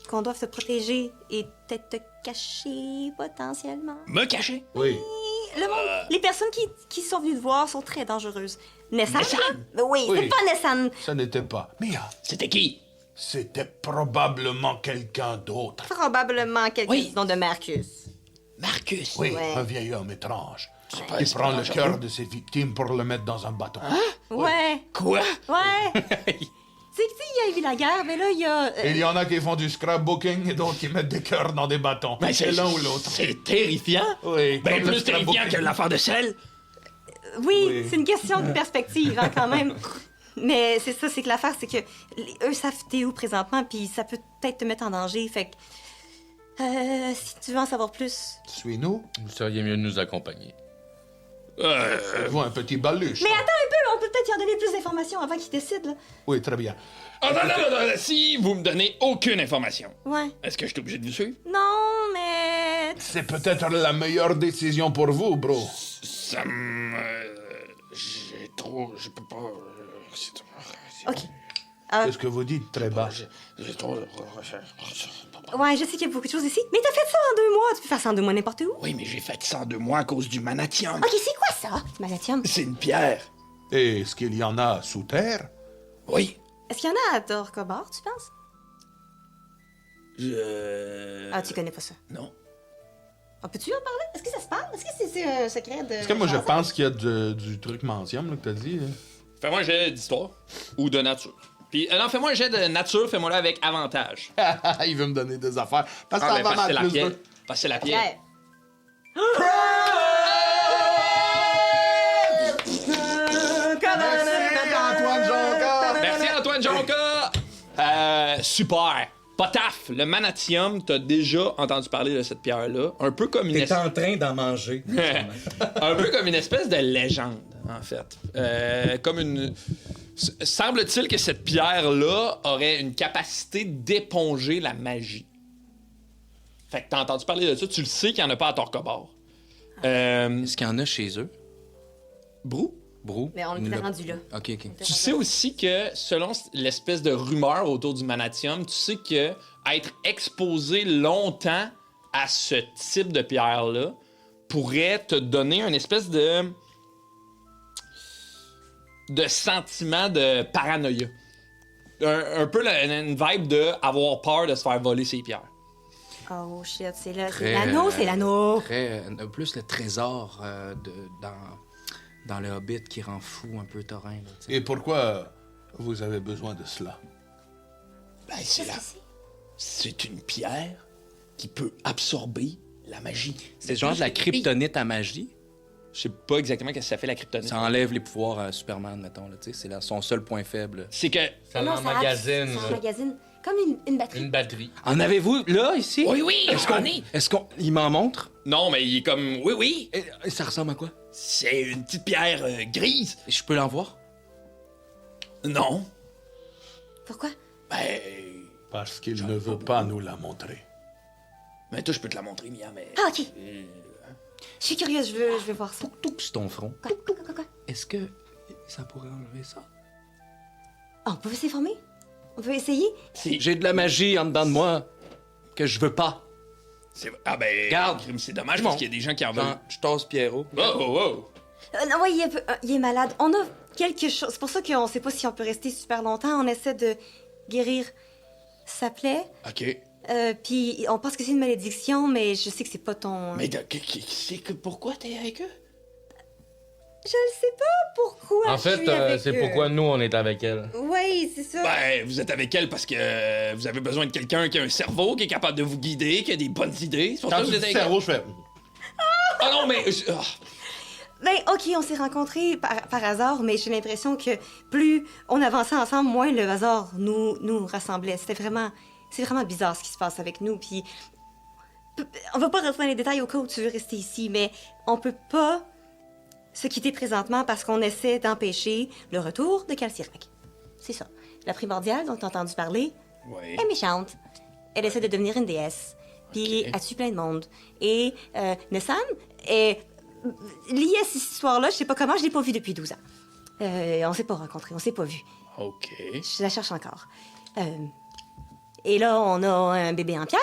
qu'on doive te protéger et peut-être te cacher potentiellement. Me cacher? Oui, Le monde, les personnes qui sont venues te voir sont très dangereuses. Nessan? Nessan? là? Oui, Oui. c'est pas Nessan. ça n'était pas. Mia, C'était qui? c'était probablement quelqu'un d'autre. Probablement quelqu'un Oui. du nom de Marcus. Marcus. Oui, Ouais. un vieil homme étrange. pas- Il c'est prend pas le cœur de ses victimes pour le mettre dans un bâton. Ouais, Quoi? ouais. C'est que, tu sais, il y a eu la guerre, mais là, il y a... Il y en a qui font du scrapbooking et d'autres qui mettent des cœurs dans des bâtons. Ben, c'est l'un ou l'autre. C'est terrifiant. Oui, Ben, comme le plus terrifiant scrapbooking. que l'affaire de sel. Oui, Oui. c'est une question de perspective, hein, quand même. Mais c'est ça, c'est que l'affaire, c'est que eux savent t'es où présentement, puis ça peut peut-être te mettre en danger, fait que... si tu veux en savoir plus... Suis-nous. Vous seriez mieux de nous accompagner. Faites-vous un petit baluche. Mais attends un peu, là, on peut peut-être y en donner plus d'informations avant qu'ils décident, là. Oui, très bien. Ah, non, si vous me donnez aucune information, Ouais. est-ce que je suis obligé de vous suivre? Non, mais... C'est peut-être la meilleure décision pour vous, bro. Ça me... j'ai trop... Je peux pas... c'est trop... OK. Qu'est-ce que vous dites très bas? J'ai trop... Ouais, je sais qu'il y a beaucoup de choses ici, mais t'as fait ça en 2 mois. Tu peux faire ça en 2 mois n'importe où. Oui, mais j'ai fait ça en 2 mois à cause du manatium. OK, c'est quoi ça, Malatium? C'est une pierre. Et est-ce qu'il y en a sous terre? Oui. Est-ce qu'il y en a à Dorcobor, tu penses? Ah, tu connais pas ça. Non. Ah, peux-tu en parler? Est-ce que ça se parle? Est-ce que c'est un secret de... Parce que moi, je pense qu'il y a du truc mentium là, que t'as dit. hein. Fais-moi un jet d'histoire ou de nature. Puis, non, fais-moi un jet de nature, fais-moi là avec avantage. Il veut me donner des affaires. Parce que Ah, ça ben, va parce que c'est mal la plus pierre. deux. Parce que c'est la pierre. Ouais. Antoine Jonca! Merci Antoine Jonca! Super! Potaf, le manatium, t'as déjà entendu parler de cette pierre-là. Un peu comme une T'es en train d'en manger. un peu comme une espèce de légende, en fait. Comme une... Semble-t-il que cette pierre-là aurait une capacité d'éponger la magie. Fait que t'as entendu parler de ça, tu le sais qu'il n'y en a pas à Torcobor. Est-ce qu'il y en a chez eux? Brou? Brou? Mais on était rendu là. OK. Tu sais aussi que, selon l'espèce de rumeur autour du manatium, tu sais que être exposé longtemps à ce type de pierre-là pourrait te donner une espèce de sentiment de paranoïa. Un peu une vibe de avoir peur de se faire voler ses pierres. Oh shit, c'est là. Très, C'est l'anneau, c'est l'anneau. Très, plus le trésor dans le Hobbit qui rend fou un peu Thorin. Là, tu sais. Et pourquoi vous avez besoin de cela? Ben, c'est là. C'est une pierre qui peut absorber La magie. C'est genre de la kryptonite à magie. Je sais pas exactement ce que ça fait, la kryptonite. Ça enlève les pouvoirs à Superman, mettons. Là, c'est son seul point faible. C'est que... Ça Non, l'emmagasine. ça là. emmagasine comme une batterie. Une batterie. En avez-vous, là, ici? Oui, oui, Est-ce qu'on... Il m'en montre? Non, mais il est comme... Oui, oui. Et ça ressemble à quoi? C'est une petite pierre grise. Je peux l'en voir? Non. Pourquoi? Ben... Parce qu'il ne veut pas nous la montrer. Ben toi, je peux te la montrer, Mia, mais... Ah, OK. Je suis curieuse, je veux voir ça. Touche ton front. Quoi? Est-ce que ça pourrait enlever ça? Ah, on peut s'informer? On peut essayer? J'ai de la magie en dedans de moi que je veux pas. Ah ben... Regarde. C'est dommage Bon. parce qu'il y a des gens qui en veulent. Genre, je tasse Pierrot. Oh, oh, oh. Non, ouais, il est malade. On a quelque chose. C'est pour ça qu'on sait pas si on peut rester super longtemps. On essaie de guérir sa plaie. OK. Puis on pense que c'est une malédiction, mais je sais que c'est pas ton... Mais pourquoi t'es avec eux? Je ne sais pas pourquoi En je fait, suis avec c'est eux. pourquoi nous, on est avec elle. Oui, c'est ça. Ben, vous êtes avec elle parce que vous avez besoin de quelqu'un qui a un cerveau, qui est capable de vous guider, qui a des bonnes idées. C'est pour ça Quand que tu vous dis êtes avec cerveau, je fais. Ah non, mais... Ben, OK, on s'est rencontrés par hasard, mais j'ai l'impression que plus on avançait ensemble, moins le hasard nous rassemblait. C'est vraiment bizarre ce qui se passe avec nous, puis... On va pas rentrer dans les détails au cas où tu veux rester ici, mais on peut pas se quitter présentement parce qu'on essaie d'empêcher le retour de Calcirac. C'est ça. La primordiale dont t'as entendu parler, Ouais. elle est méchante. Elle essaie de devenir une déesse, puis elle tue plein de monde. Et Nessan est liée à cette histoire-là, je sais pas comment, je l'ai pas vue depuis 12 ans. On s'est pas rencontrés, on s'est pas vus. OK. Je la cherche encore. Et là, on a un bébé en pierre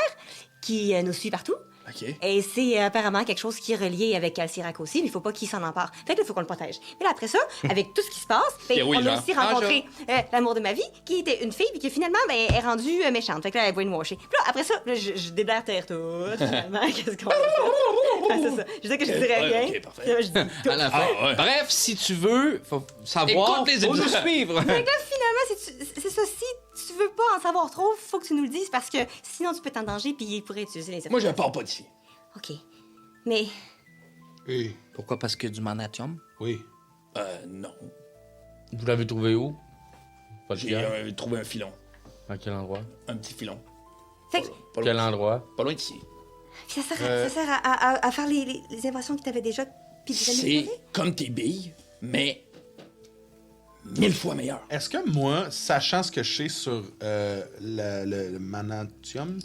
qui nous suit partout. OK. Et c'est apparemment quelque chose qui est relié avec Calcirac aussi, mais il faut pas qu'il s'en empare. Fait que là, il faut qu'on le protège. Mais là, après ça, avec tout ce qui se passe, ben, Pierrot, on a genre. aussi rencontré l'amour de ma vie, qui était une fille, puis qui finalement ben, est rendue méchante. Fait que là, elle est brainwashée. Puis là, après ça, là, je déblatère tout. Finalement, qu'est-ce qu'on va faire? C'est ça. Je sais que je dirais Ouais, rien. ok, parfait. Puis là, je dis tout. À la fin. Ah, ouais. Bref, si tu veux, faut savoir, Écoute les faut nous épisodes. suivre. Fait que là, finalement, c'est ça. Si tu veux pas en savoir trop, faut que tu nous le dises parce que sinon, tu peux être en danger, puis il pourrait utiliser les Moi, je pars pas d'ici. OK. Mais Oui, Pourquoi? Parce que du manatium? oui. Non. Vous l'avez trouvé où? Pas de J'ai pierre. trouvé un filon. À quel endroit? Un petit filon. fait que, Pas Quel loin, endroit? pas loin d'ici. ça sert à faire les inventions que t'avais déjà, puis de les C'est améliorer? comme tes billes, mais 1000 fois meilleur. Est-ce que moi, sachant ce que je sais sur le manatium,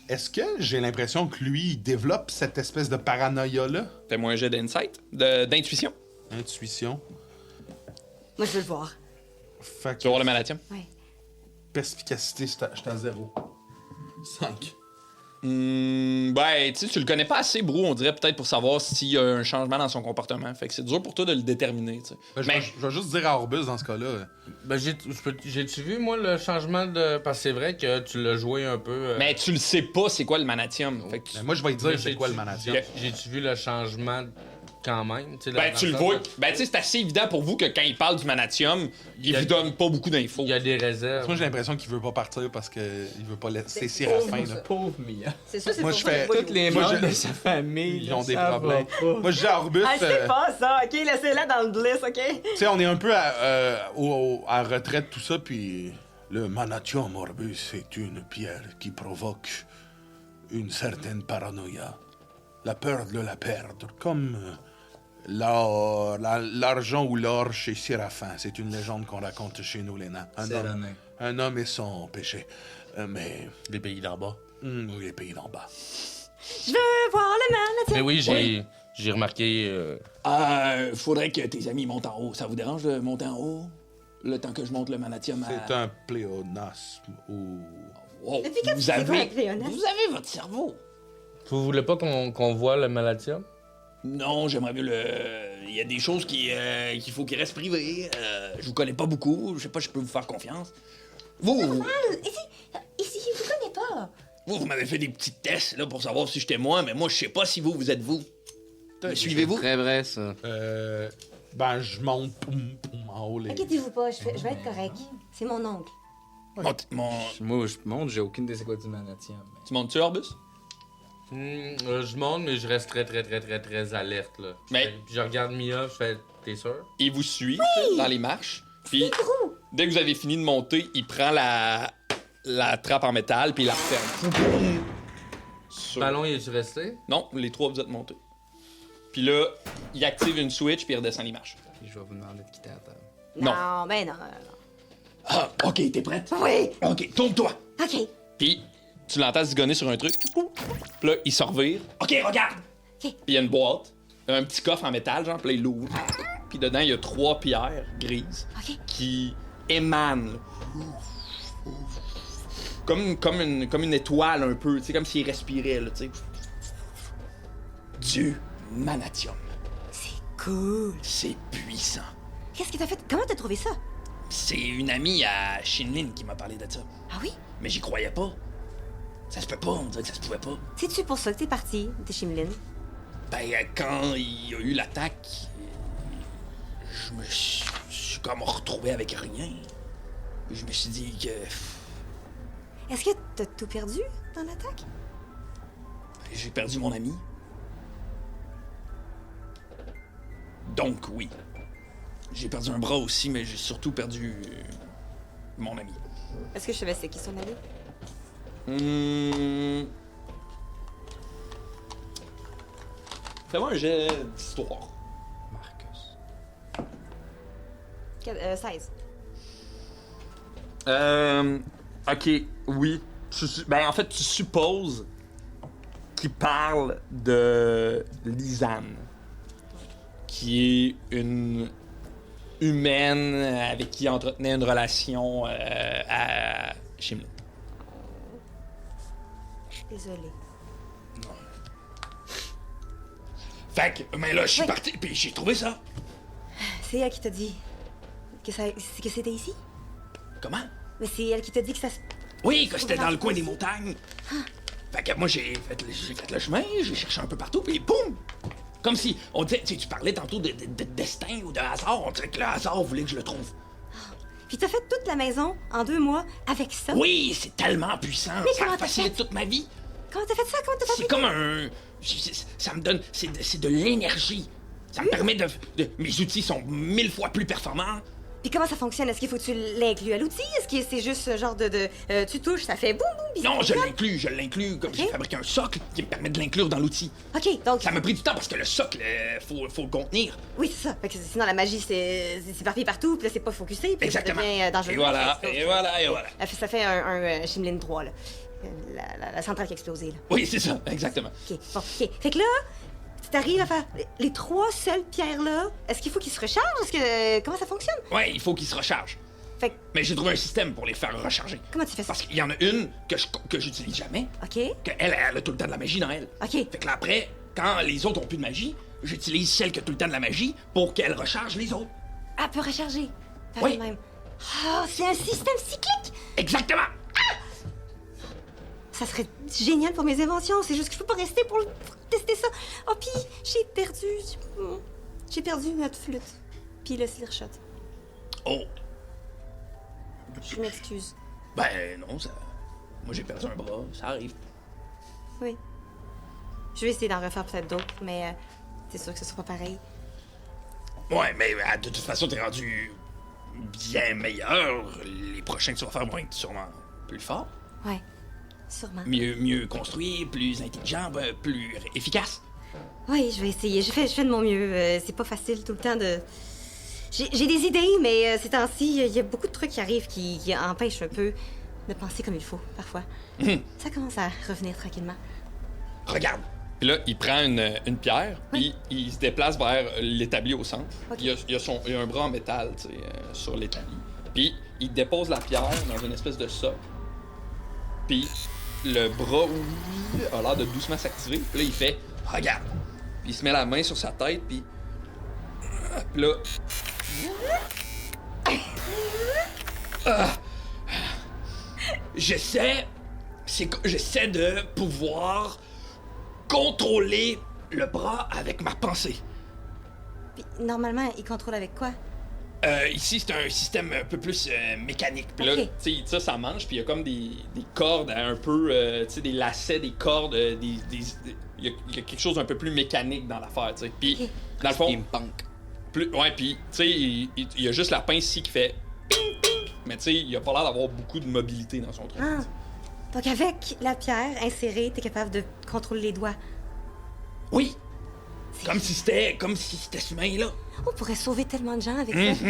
est-ce que j'ai l'impression que lui, il développe cette espèce de paranoïa-là? Fais-moi un jet d'insight, d'intuition. Intuition. Moi, je veux le voir. Fait Tu vas voir le malatium. Ouais. perspicacité, j'étais à 0. 5. Ben, tu le connais pas assez, Brou, on dirait peut-être pour savoir s'il y a un changement dans son comportement. Fait que c'est dur pour toi de le déterminer, tu sais. Ben, je vais juste dire à Orbus dans ce cas-là. Ben, j'ai-tu vu, moi, le changement de. Parce que c'est vrai que tu l'as joué un peu. Mais tu le sais pas, c'est quoi le manatium. Fait que Ben, moi, je vais te dire Mais c'est quoi le manatium. J'ai-tu vu le changement quand même? Tu sais, Ben, tu le vois. Ben, tu sais, c'est assez évident pour vous que quand il parle du manatium, il y a- vous donne pas beaucoup d'infos. Il y a des réserves. Moi, j'ai l'impression qu'il veut pas partir parce qu'il veut pas laisser Séraphin. Là. Pauvre Mia. C'est ça, c'est Moi, pour je ça fais- que- Toutes les Moi, membres je- de sa famille. Ils là, ont des ça va problèmes. pas. Moi, je dis à Orbus, Ah, c'est pas ça, OK? Laissez-la dans le bliss, OK? tu sais, on est un peu à retraite, tout ça, puis Le manatium Orbus est une pierre qui provoque une certaine paranoïa. La peur de la perdre, comme l'argent ou l'or chez Séraphin. C'est une légende qu'on raconte chez nous, les nains. Un homme est sans péché. Mais Des pays d'en bas. les pays d'en bas. Je veux voir le manatium. Mais oui, j'ai remarqué. Faudrait que tes amis montent en haut. Ça vous dérange de monter en haut? Le temps que je monte le manatium à... C'est un pléonasme ou... Wow, Depuis quand tu sais quoi avec Léonard? vous avez votre cerveau. Vous voulez pas qu'on voit le malatium? Non, j'aimerais mieux le... Il y a des choses qu'il faut qu'ils restent privées. Je vous connais pas beaucoup. Je sais pas si je peux vous faire confiance. Vous, Ici, je vous connais pas. vous m'avez fait des petits tests là, pour savoir si j'étais moi, mais moi, je sais pas si vous êtes vous. Me suivez-vous? Très vrai, ça. ben, je monte en haut. Inquiétez-vous pas, je vais être correct. C'est mon oncle. Mon... Moi, je monte, j'ai aucune idée c'est quoi du manatium. Tu montes-tu, Orbus? Je monte, mais je reste très alerte, là. Mais- Puis je regarde Mia, je fais, t'es sûr? Il vous suit dans les marches. Puis, dès que vous avez fini de monter, il prend la trappe en métal, puis il la referme. Sur- Ballon, il est-tu resté? Non, les trois, vous êtes montés. Puis là, il active une switch, puis il redescend les marches. Puis je vais vous demander de quitter la table. Non. Non, ben non. Ah, ok, t'es prête? Oui. Ok, tourne-toi. OK. Puis, tu l'entends zigonner sur un truc. Puis là, il se revire. Ok, regarde. Puis il y a une boîte, un petit coffre en métal, genre, puis là, il l'ouvre. Puis dedans, il y a 3 pierres grises OK. qui émanent. là. Comme une étoile, un peu. Tu sais, comme s'il respirait, là, tu sais. Du manatium. C'est cool. C'est puissant. Qu'est-ce que t'as fait? Comment t'as trouvé ça? C'est une amie à Shinlin qui m'a parlé de ça. Ah oui? Mais j'y croyais pas. Ça se peut pas, on dirait que ça se pouvait pas. C'est-tu pour ça que t'es parti de Shimlin? Ben, quand il y a eu l'attaque, je me suis comme retrouvé avec rien. Puis je me suis dit que Est-ce que t'as tout perdu dans l'attaque? j'ai perdu mon ami. Donc oui. J'ai perdu un bras aussi, mais j'ai surtout perdu mon ami. Est-ce que je savais c'est qui son ami? Fais-moi un jet d'histoire. Marcus. 16. Ok, oui. Ben, en fait, tu supposes qu'il parle de Lisanne, qui est une humaine avec qui il entretenait une relation à Shimlin. Désolée. Fait que, mais là, je suis Oui. parti, puis j'ai trouvé ça. C'est elle qui t'a dit que c'était ici? Comment? Mais c'est elle qui t'a dit que ça se... Oui, que c'était dans le coin des montagnes. Fait que moi, j'ai fait le chemin, j'ai cherché un peu partout, puis boum! Comme si, on disait, tu parlais tantôt de destin ou de hasard, on dirait que le hasard voulait que je le trouve. Puis t'as fait toute la maison en 2 mois avec ça? Oui, c'est tellement puissant, Mais ça comment t'as facilite toute ma vie. Comment t'as fait ça? Comment t'as fait C'est comme un... Ça me donne... C'est de l'énergie. Ça me permet de... Mes outils sont 1000 fois plus performants. Puis comment ça fonctionne? Est-ce qu'il faut que tu l'inclues à l'outil? Est-ce que c'est juste ce genre de tu touches, ça fait boum boum, puis Non, ça je l'inclus comme j'ai fabriqué un socle qui me permet de l'inclure dans l'outil. OK, donc... Ça m'a pris du temps parce que le socle, faut le contenir. Oui, c'est ça. Fait que sinon, la magie, c'est éparpillé partout, puis là, c'est pas focusé, puis Exactement. ça devient dangereux. Et voilà, Ça et voilà, et voilà. Ça fait un Shimlin 3, là. La centrale qui a explosé, là. Oui, c'est ça, exactement. OK, bon, OK. Fait que là, tu t'arrives à faire les 3 seules pierres-là. Est-ce qu'il faut qu'ils se rechargent? Est-ce que... Comment ça fonctionne? Ouais, il faut qu'il se recharge. Fait que, Mais j'ai trouvé un système pour les faire recharger. comment tu fais ça? Parce qu'il y en a une que j'utilise jamais, OK, qu'elle a tout le temps de la magie dans elle. OK. Fait que là, après, quand les autres ont plus de magie, j'utilise celle qui a tout le temps de la magie pour qu'elle recharge les autres. Ah, peut recharger. Par Oui. elle-même. Ah, c'est un système cyclique! Exactement! Ça serait génial pour mes inventions. C'est juste que je peux pas rester pour tester ça. Oh, puis j'ai perdu notre flûte. Puis le slurshot. Oh, Je m'excuse. ben non, ça... Moi, j'ai perdu un bras, ça arrive. Oui. Je vais essayer d'en refaire peut-être d'autres, mais c'est sûr que ce sera pas pareil. Ouais, mais de toute façon, t'es rendu bien meilleur. Les prochains que tu vas faire vont être sûrement plus forts, Ouais, sûrement. mieux construits, plus intelligents, plus efficaces. Oui, je vais essayer. Je fais de mon mieux. C'est pas facile tout le temps de... J'ai des idées, mais ces temps-ci, il y a beaucoup de trucs qui arrivent qui empêchent un peu de penser comme il faut, parfois. Ça commence à revenir tranquillement. Regarde, Puis là, il prend une pierre, puis il se déplace vers l'établi au centre. Ok. Il y a un bras en métal, tu sais, sur l'établi. Puis il dépose la pierre dans une espèce de socle. Puis le bras a l'air de doucement s'activer. Puis là, il fait « Regarde! » Puis il se met la main sur sa tête, puis... Puis là... j'essaie de pouvoir contrôler le bras avec ma pensée. Puis normalement, il contrôle avec quoi? Ici, c'est un système un peu plus mécanique. Puis là, Ok. tu sais, ça mange, puis il y a comme des cordes un peu, tu sais, des lacets, des cordes, il y a quelque chose d'un peu plus mécanique dans l'affaire, tu sais. Puis, Ok. dans le fond, Steampunk. ouais, puis, tu sais, il y a juste la pince ici qui fait ping, ping, mais tu sais, il a pas l'air d'avoir beaucoup de mobilité dans son truc. Ah. Donc, avec la pierre insérée, t'es capable de contrôler les doigts. Oui. Comme si c'était ce humain-là. On pourrait sauver tellement de gens avec ça.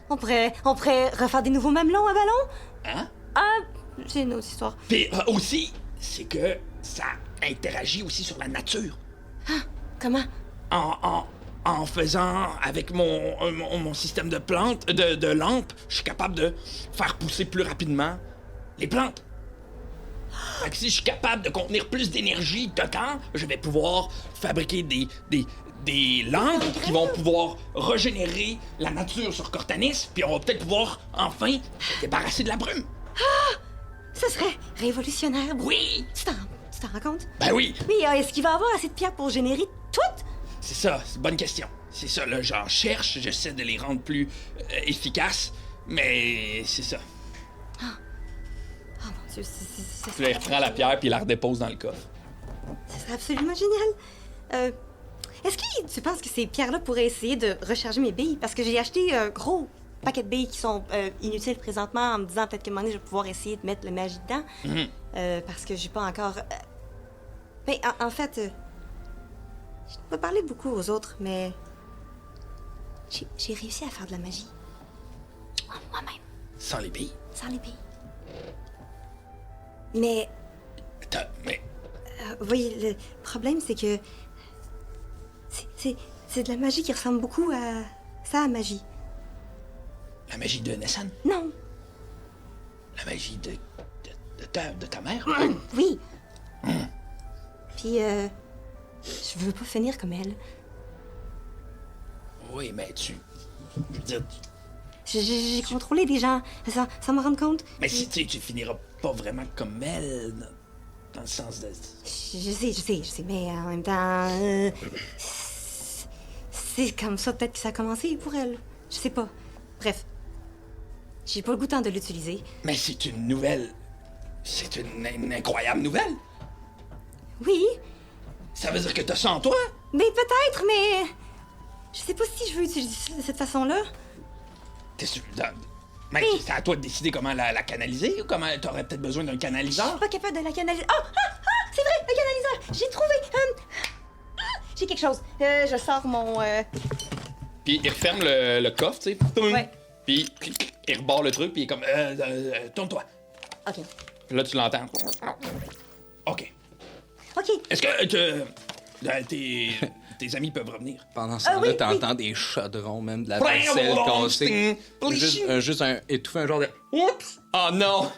On pourrait refaire des nouveaux mamelons à ballon. Hein? Ah, j'ai une autre histoire. Puis aussi, c'est que ça interagit aussi sur la nature. Comment? En faisant avec mon système de plantes, de lampes, je suis capable de faire pousser plus rapidement les plantes. Fait que si je suis capable de contenir plus d'énergie dedans, je vais pouvoir fabriquer des lampes qui vont pouvoir régénérer la nature sur Cortanis, puis on va peut-être pouvoir enfin se débarrasser de la brume. Ça serait révolutionnaire. Oui! Tu t'en rends compte? Ben oui! Mais est-ce qu'il va y avoir assez de pierres pour générer toutes? C'est ça, c'est une bonne question. C'est ça, là, j'en cherche, j'essaie de les rendre plus efficaces, mais c'est ça. Oh mon Dieu, ça Puis là, il reprend la pierre, puis il la redépose dans le coffre. serait absolument génial. Est-ce que tu penses que ces pierres-là pourraient essayer de recharger mes billes? Parce que j'ai acheté un gros paquet de billes qui sont inutiles présentement en me disant peut-être que un moment donné, je vais pouvoir essayer de mettre le magie dedans. Parce que j'ai pas encore... Ben, en fait, je peux parler beaucoup aux autres, mais... J'ai réussi à faire de la magie. Moi-même, Sans les billes. sans les billes. Mais, Mais oui, le problème, c'est que... C'est de la magie qui ressemble beaucoup à... ça, à magie. la magie de Nessan, Non, la magie de ta mère. oui. Puis, je veux pas finir comme elle. Oui, mais je veux dire, J'ai contrôlé des gens, sans me rendre compte. mais si tu finiras pas vraiment comme elle, dans le sens de... Je sais, mais en même temps... c'est comme ça peut-être que ça a commencé pour elle. Je sais pas. Bref. J'ai pas le goût tant de l'utiliser. Mais c'est une nouvelle... C'est une incroyable nouvelle. Oui, Ça veut dire que t'as ça en toi? mais peut-être, mais... Je sais pas si je veux utiliser ça de cette façon-là. T'es sûr? Mais c'est à toi de décider comment la canaliser ou comment t'aurais peut-être besoin d'un Je canaliseur? suis pas capable de la canaliser. C'est vrai, un canaliseur! J'ai trouvé! J'ai quelque chose. Je sors mon... Puis il referme le coffre, tu sais. Ouais. Puis il rebarre le truc, puis il est comme Tourne-toi. OK. Puis là, tu l'entends. OK. OK. Est-ce que tes amis peuvent revenir? Pendant ce temps-là, oui, t'entends des chaudrons, même de la vaisselle cassée. Juste un étouffé, un genre de... Oups! Oh non!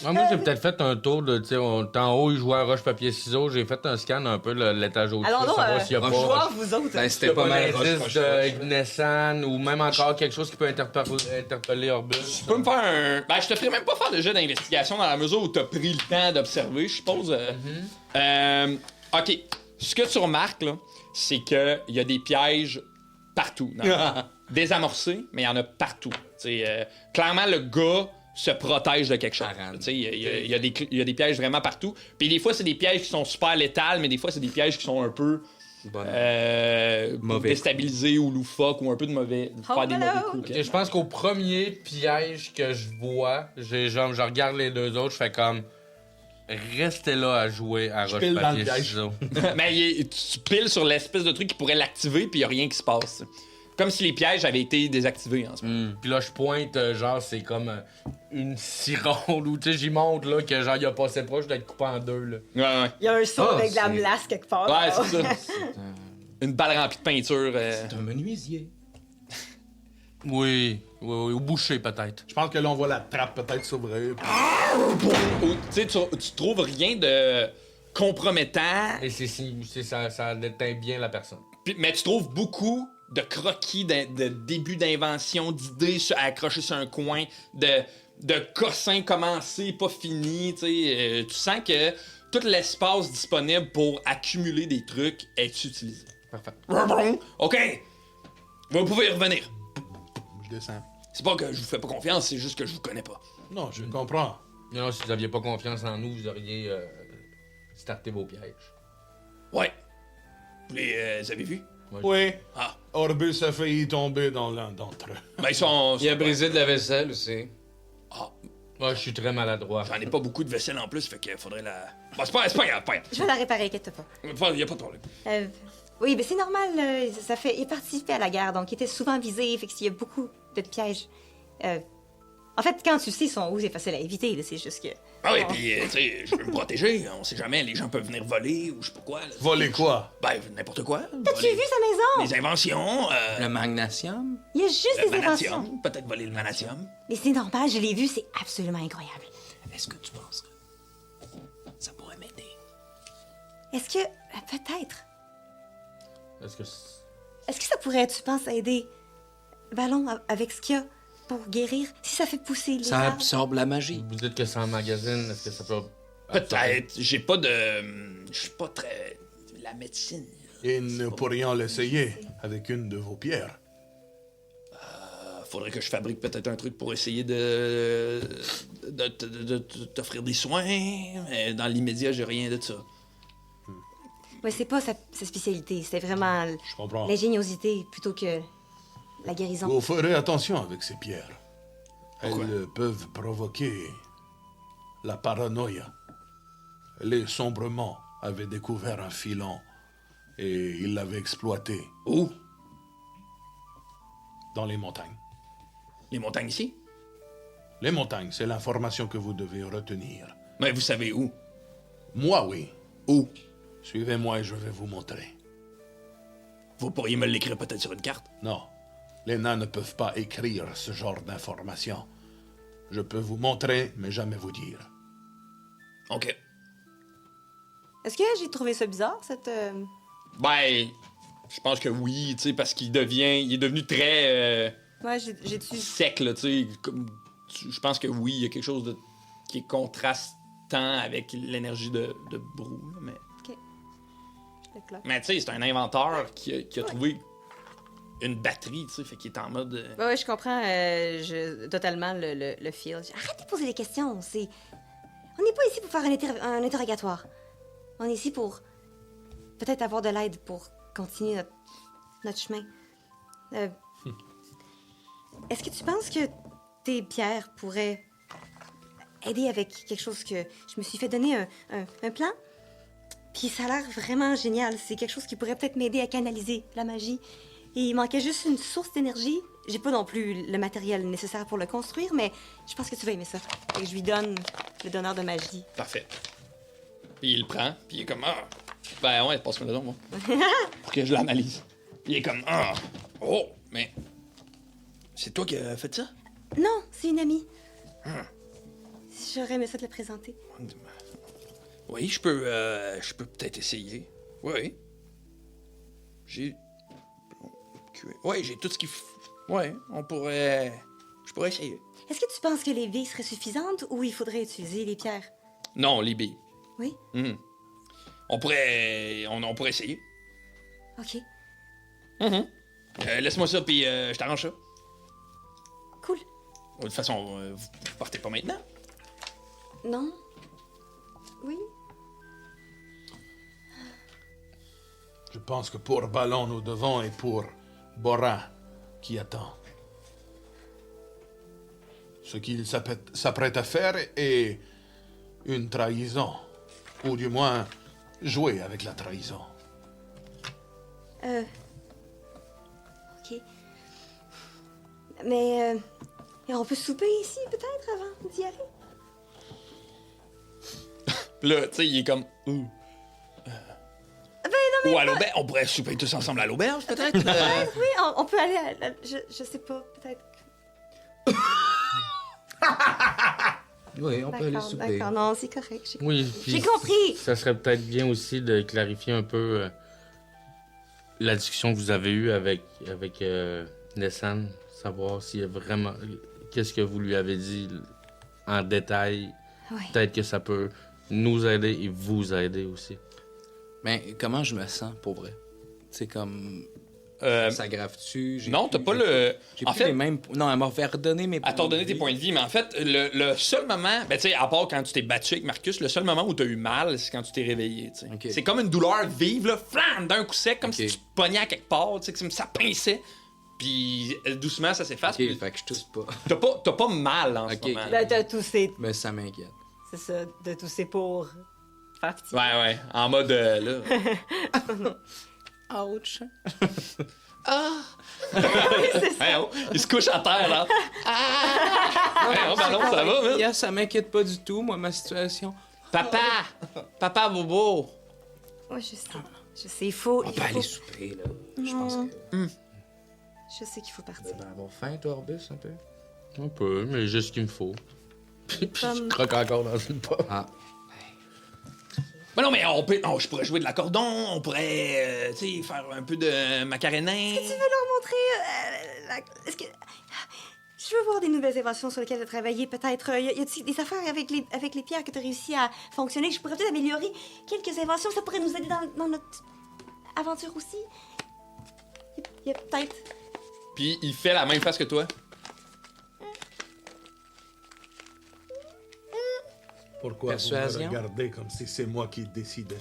Ah, moi, j'ai peut-être fait un tour de, tu sais, on était en haut, ils jouaient à roche-papier-ciseaux. J'ai fait un scan un peu l'étage au-dessus. Alors non, savoir s'il y a pas... joueur, vous autres. Ben, S'il y c'était a pas pas mal. d'indice de Nessan ou même encore quelque chose qui peut interpeller Orbus. Tu peux me faire un. Ben, je te ferai même pas faire de jeu d'investigation dans la mesure où t'as pris le temps d'observer, je suppose. Ok. Ce que tu remarques, là, c'est qu'il y a des pièges partout. Désamorcés, mais il y en a partout. Clairement, le gars se protège de quelque chose. Il y a des pièges vraiment partout. Puis des fois, c'est des pièges qui sont super létals, mais des fois, c'est des pièges qui sont un peu Mauvais. déstabilisés ou loufoques ou un peu de mauvais. Faire des mauvais coups. Ok, je pense qu'au premier piège que je vois, je regarde les deux autres, je fais comme... Restez là à jouer à pile dans le piège. roche-papier-ciseaux. Mais tu piles sur l'espèce de truc qui pourrait l'activer, puis il a rien qui se passe. Comme si les pièges avaient été désactivés en ce moment. Puis là, je pointe, genre, c'est comme une cironde, ou tu sais, j'y montre, là, que genre, il a passé proche d'être coupé en deux, là. Ouais. Il y a un saut avec de la c'est- melasse quelque part. Ouais, c'est ça. Une balle remplie de peinture. C'est un menuisier. Oui, au boucher, peut-être. Je pense que là, on voit la trappe peut-être s'ouvrir. Ou, tu sais, tu trouves rien de compromettant, Et ça déteint bien la personne. mais tu trouves beaucoup de croquis, de début d'invention, d'idées accrochées sur un coin, de cossins commencés, pas finis. Tu sens que tout l'espace disponible pour accumuler des trucs est utilisé. Parfait. OK. Vous pouvez y revenir. le dessin. C'est pas que je vous fais pas confiance, c'est juste que je vous connais pas. Non, je comprends. Non, si vous aviez pas confiance en nous, vous auriez starté vos pièges. Ouais. Vous les avez vus? Oui. Ah. Orbus a failli tomber dans l'un d'entre eux. Ben, ils sont... Il a brisé de la vaisselle aussi. Ah, Moi, je suis très maladroit. j'en ai pas beaucoup de vaisselle en plus, fait qu'il faudrait la... Bon, c'est pas grave, pas grave. Je vais la réparer, inquiète pas. Y a pas de problème. Oui, mais c'est normal. Il participait à la guerre, donc il était souvent visé, fait qu'il y a beaucoup de pièges. En fait, quand tu sais ils sont où, c'est facile à éviter, là, c'est juste que... Ah oui, Bon. puis, tu sais, je veux me protéger. On sait jamais, les gens peuvent venir voler ou je sais pas quoi. Là. Voler quoi? Ben, n'importe quoi. T'as-tu vu sa maison? Les inventions, Le magnasium? Il y a juste le des inventions. manatium. Peut-être voler le manatium. Mais c'est normal, je l'ai vu, c'est absolument incroyable. Est-ce que tu penses que ça pourrait m'aider? Est-ce que... peut-être. Est-ce que Est-ce que ça pourrait, tu penses, aider Ballon avec ce qu'il y a pour guérir? Si ça fait pousser les Ça arbres? absorbe la magie. vous dites que c'est en magazine, est-ce que ça peut... Peut-être. J'ai pas de... Je suis pas très... La médecine. Et nous pourrions l'essayer avec une de vos pierres. Faudrait que je fabrique peut-être un truc pour essayer de t'offrir des soins, mais dans l'immédiat, j'ai rien de ça. Ouais, c'est pas sa spécialité. C'est vraiment Je comprends. l'ingéniosité plutôt que la guérison. Vous ferez attention avec ces pierres. Pourquoi? Elles peuvent provoquer la paranoïa. Les sombrements avaient découvert un filon et ils l'avaient exploité Où? dans les montagnes. Les montagnes ici? Les montagnes, c'est l'information que vous devez retenir. Mais vous savez où? Moi, oui. Où? Suivez-moi et je vais vous montrer. Vous pourriez me l'écrire peut-être sur une carte? Non, les nains ne peuvent pas écrire ce genre d'informations. Je peux vous montrer, mais jamais vous dire. OK. Est-ce que j'ai trouvé ça bizarre, cette... Ben, je pense que oui, tu sais, parce qu'il est devenu très Ouais, j'ai dessus. sec, là, tu sais. Je pense que oui, il y a quelque chose qui est contrastant avec l'énergie de Brou, là, mais... Je te cloque. Mais tu sais, c'est un inventeur qui a trouvé une batterie, tu sais, fait qu'il est en mode... Ouais, je comprends totalement le feel. Arrête de poser des questions, On n'est pas ici pour faire un interrogatoire. On est ici pour peut-être avoir de l'aide pour continuer notre chemin. Est-ce que tu penses que tes pierres pourraient aider avec quelque chose que je me suis fait donner un plan? Puis ça a l'air vraiment génial. C'est quelque chose qui pourrait peut-être m'aider à canaliser la magie. Et il manquait juste une source d'énergie. J'ai pas non plus le matériel nécessaire pour le construire, mais je pense que tu vas aimer ça. Fait que je lui donne le donneur de magie. Parfait. Puis il le prend, puis il est comme... Ah. Ben ouais, passe-moi le don, moi. Pour que je l'analyse. Puis il est comme... Ah. Oh, mais... C'est toi qui as fait ça? Non, c'est une amie. J'aurais aimé ça te le présenter. Oui, je peux peut-être essayer. Oui. J'ai... Ouais, j'ai tout ce qu'il faut. Ouais, je pourrais essayer. Est-ce que tu penses que les billes seraient suffisantes ou il faudrait utiliser les pierres? Non, les billes. Oui? On pourrait essayer. OK. Laisse-moi ça, puis je t'arrange ça. Cool. De toute façon, vous partez pas maintenant. Non? Oui? Je pense que pour Ballon, nous devons, et pour Borin, qui attend. Ce qu'il s'apprête à faire est une trahison. Ou du moins, jouer avec la trahison. OK. Mais, on peut souper ici, peut-être, avant d'y aller? Puis là, tu sais, il est comme... Ben non, mais... Ou à l'auberge. On pourrait souper tous ensemble à l'auberge, peut-être? Oui, on peut aller à... Je sais pas, peut-être... Oui, on peut aller souper. D'accord, non, c'est correct. Oui, puis J'ai compris! ça serait peut-être bien aussi de clarifier un peu la discussion que vous avez eue avec Nessan, savoir s'il y a vraiment... Qu'est-ce que vous lui avez dit en détail. Ouais. Peut-être que ça peut nous aider et vous aider aussi. Mais comment je me sens, pour vrai? C'est comme... Ça grave-tu? Non, t'as pas le... J'ai En plus fait, les mêmes... Non, elle m'a fait redonner mes points à t'en de donner tes vie. points de vie, mais en fait, le seul moment, ben, tu sais, à part quand tu t'es battu avec Marcus, le seul moment où t'as eu mal, c'est quand tu t'es réveillé, tu sais. Ok. C'est comme une douleur vive, là, flam, d'un coup sec, comme Ok. si tu te pognais à quelque part, tu sais, comme ça pinçait, puis doucement, ça s'efface. Ok, puis fait que je tousse pas. t'as pas mal en Ok. ce moment. Là, t'as toussé. Mais ça m'inquiète. C'est ça, de tousser pour faire petit. Ouais, en mode, là... Ouch. Hey, il se couche à terre, là. Hey, ben non, ça va, man. Ça m'inquiète pas du tout, moi, ma situation. Papa Bobo. Ouais, je sais, il faut... On peut aller souper, là. Je pense que... Je sais qu'il faut partir. Tu vas avoir faim, toi, Orbus, un peu? Un peu, mais juste ce qu'il me faut. Puis je Comme- croque encore dans une pomme. Ah. Ben non, mais je pourrais jouer de l'accordon, on pourrait, tu sais, faire un peu de macarena. Tu veux leur montrer... Est-ce que... Je veux voir des nouvelles inventions sur lesquelles tu as travaillé, peut-être. Y a-t-il des affaires avec les pierres que tu as réussi à fonctionner? Je pourrais peut-être améliorer quelques inventions. Ça pourrait nous aider dans notre aventure aussi. Il y a peut-être... Puis il fait la même face que toi. Pourquoi Persuasion? vous me regardez comme si c'est moi qui décidais?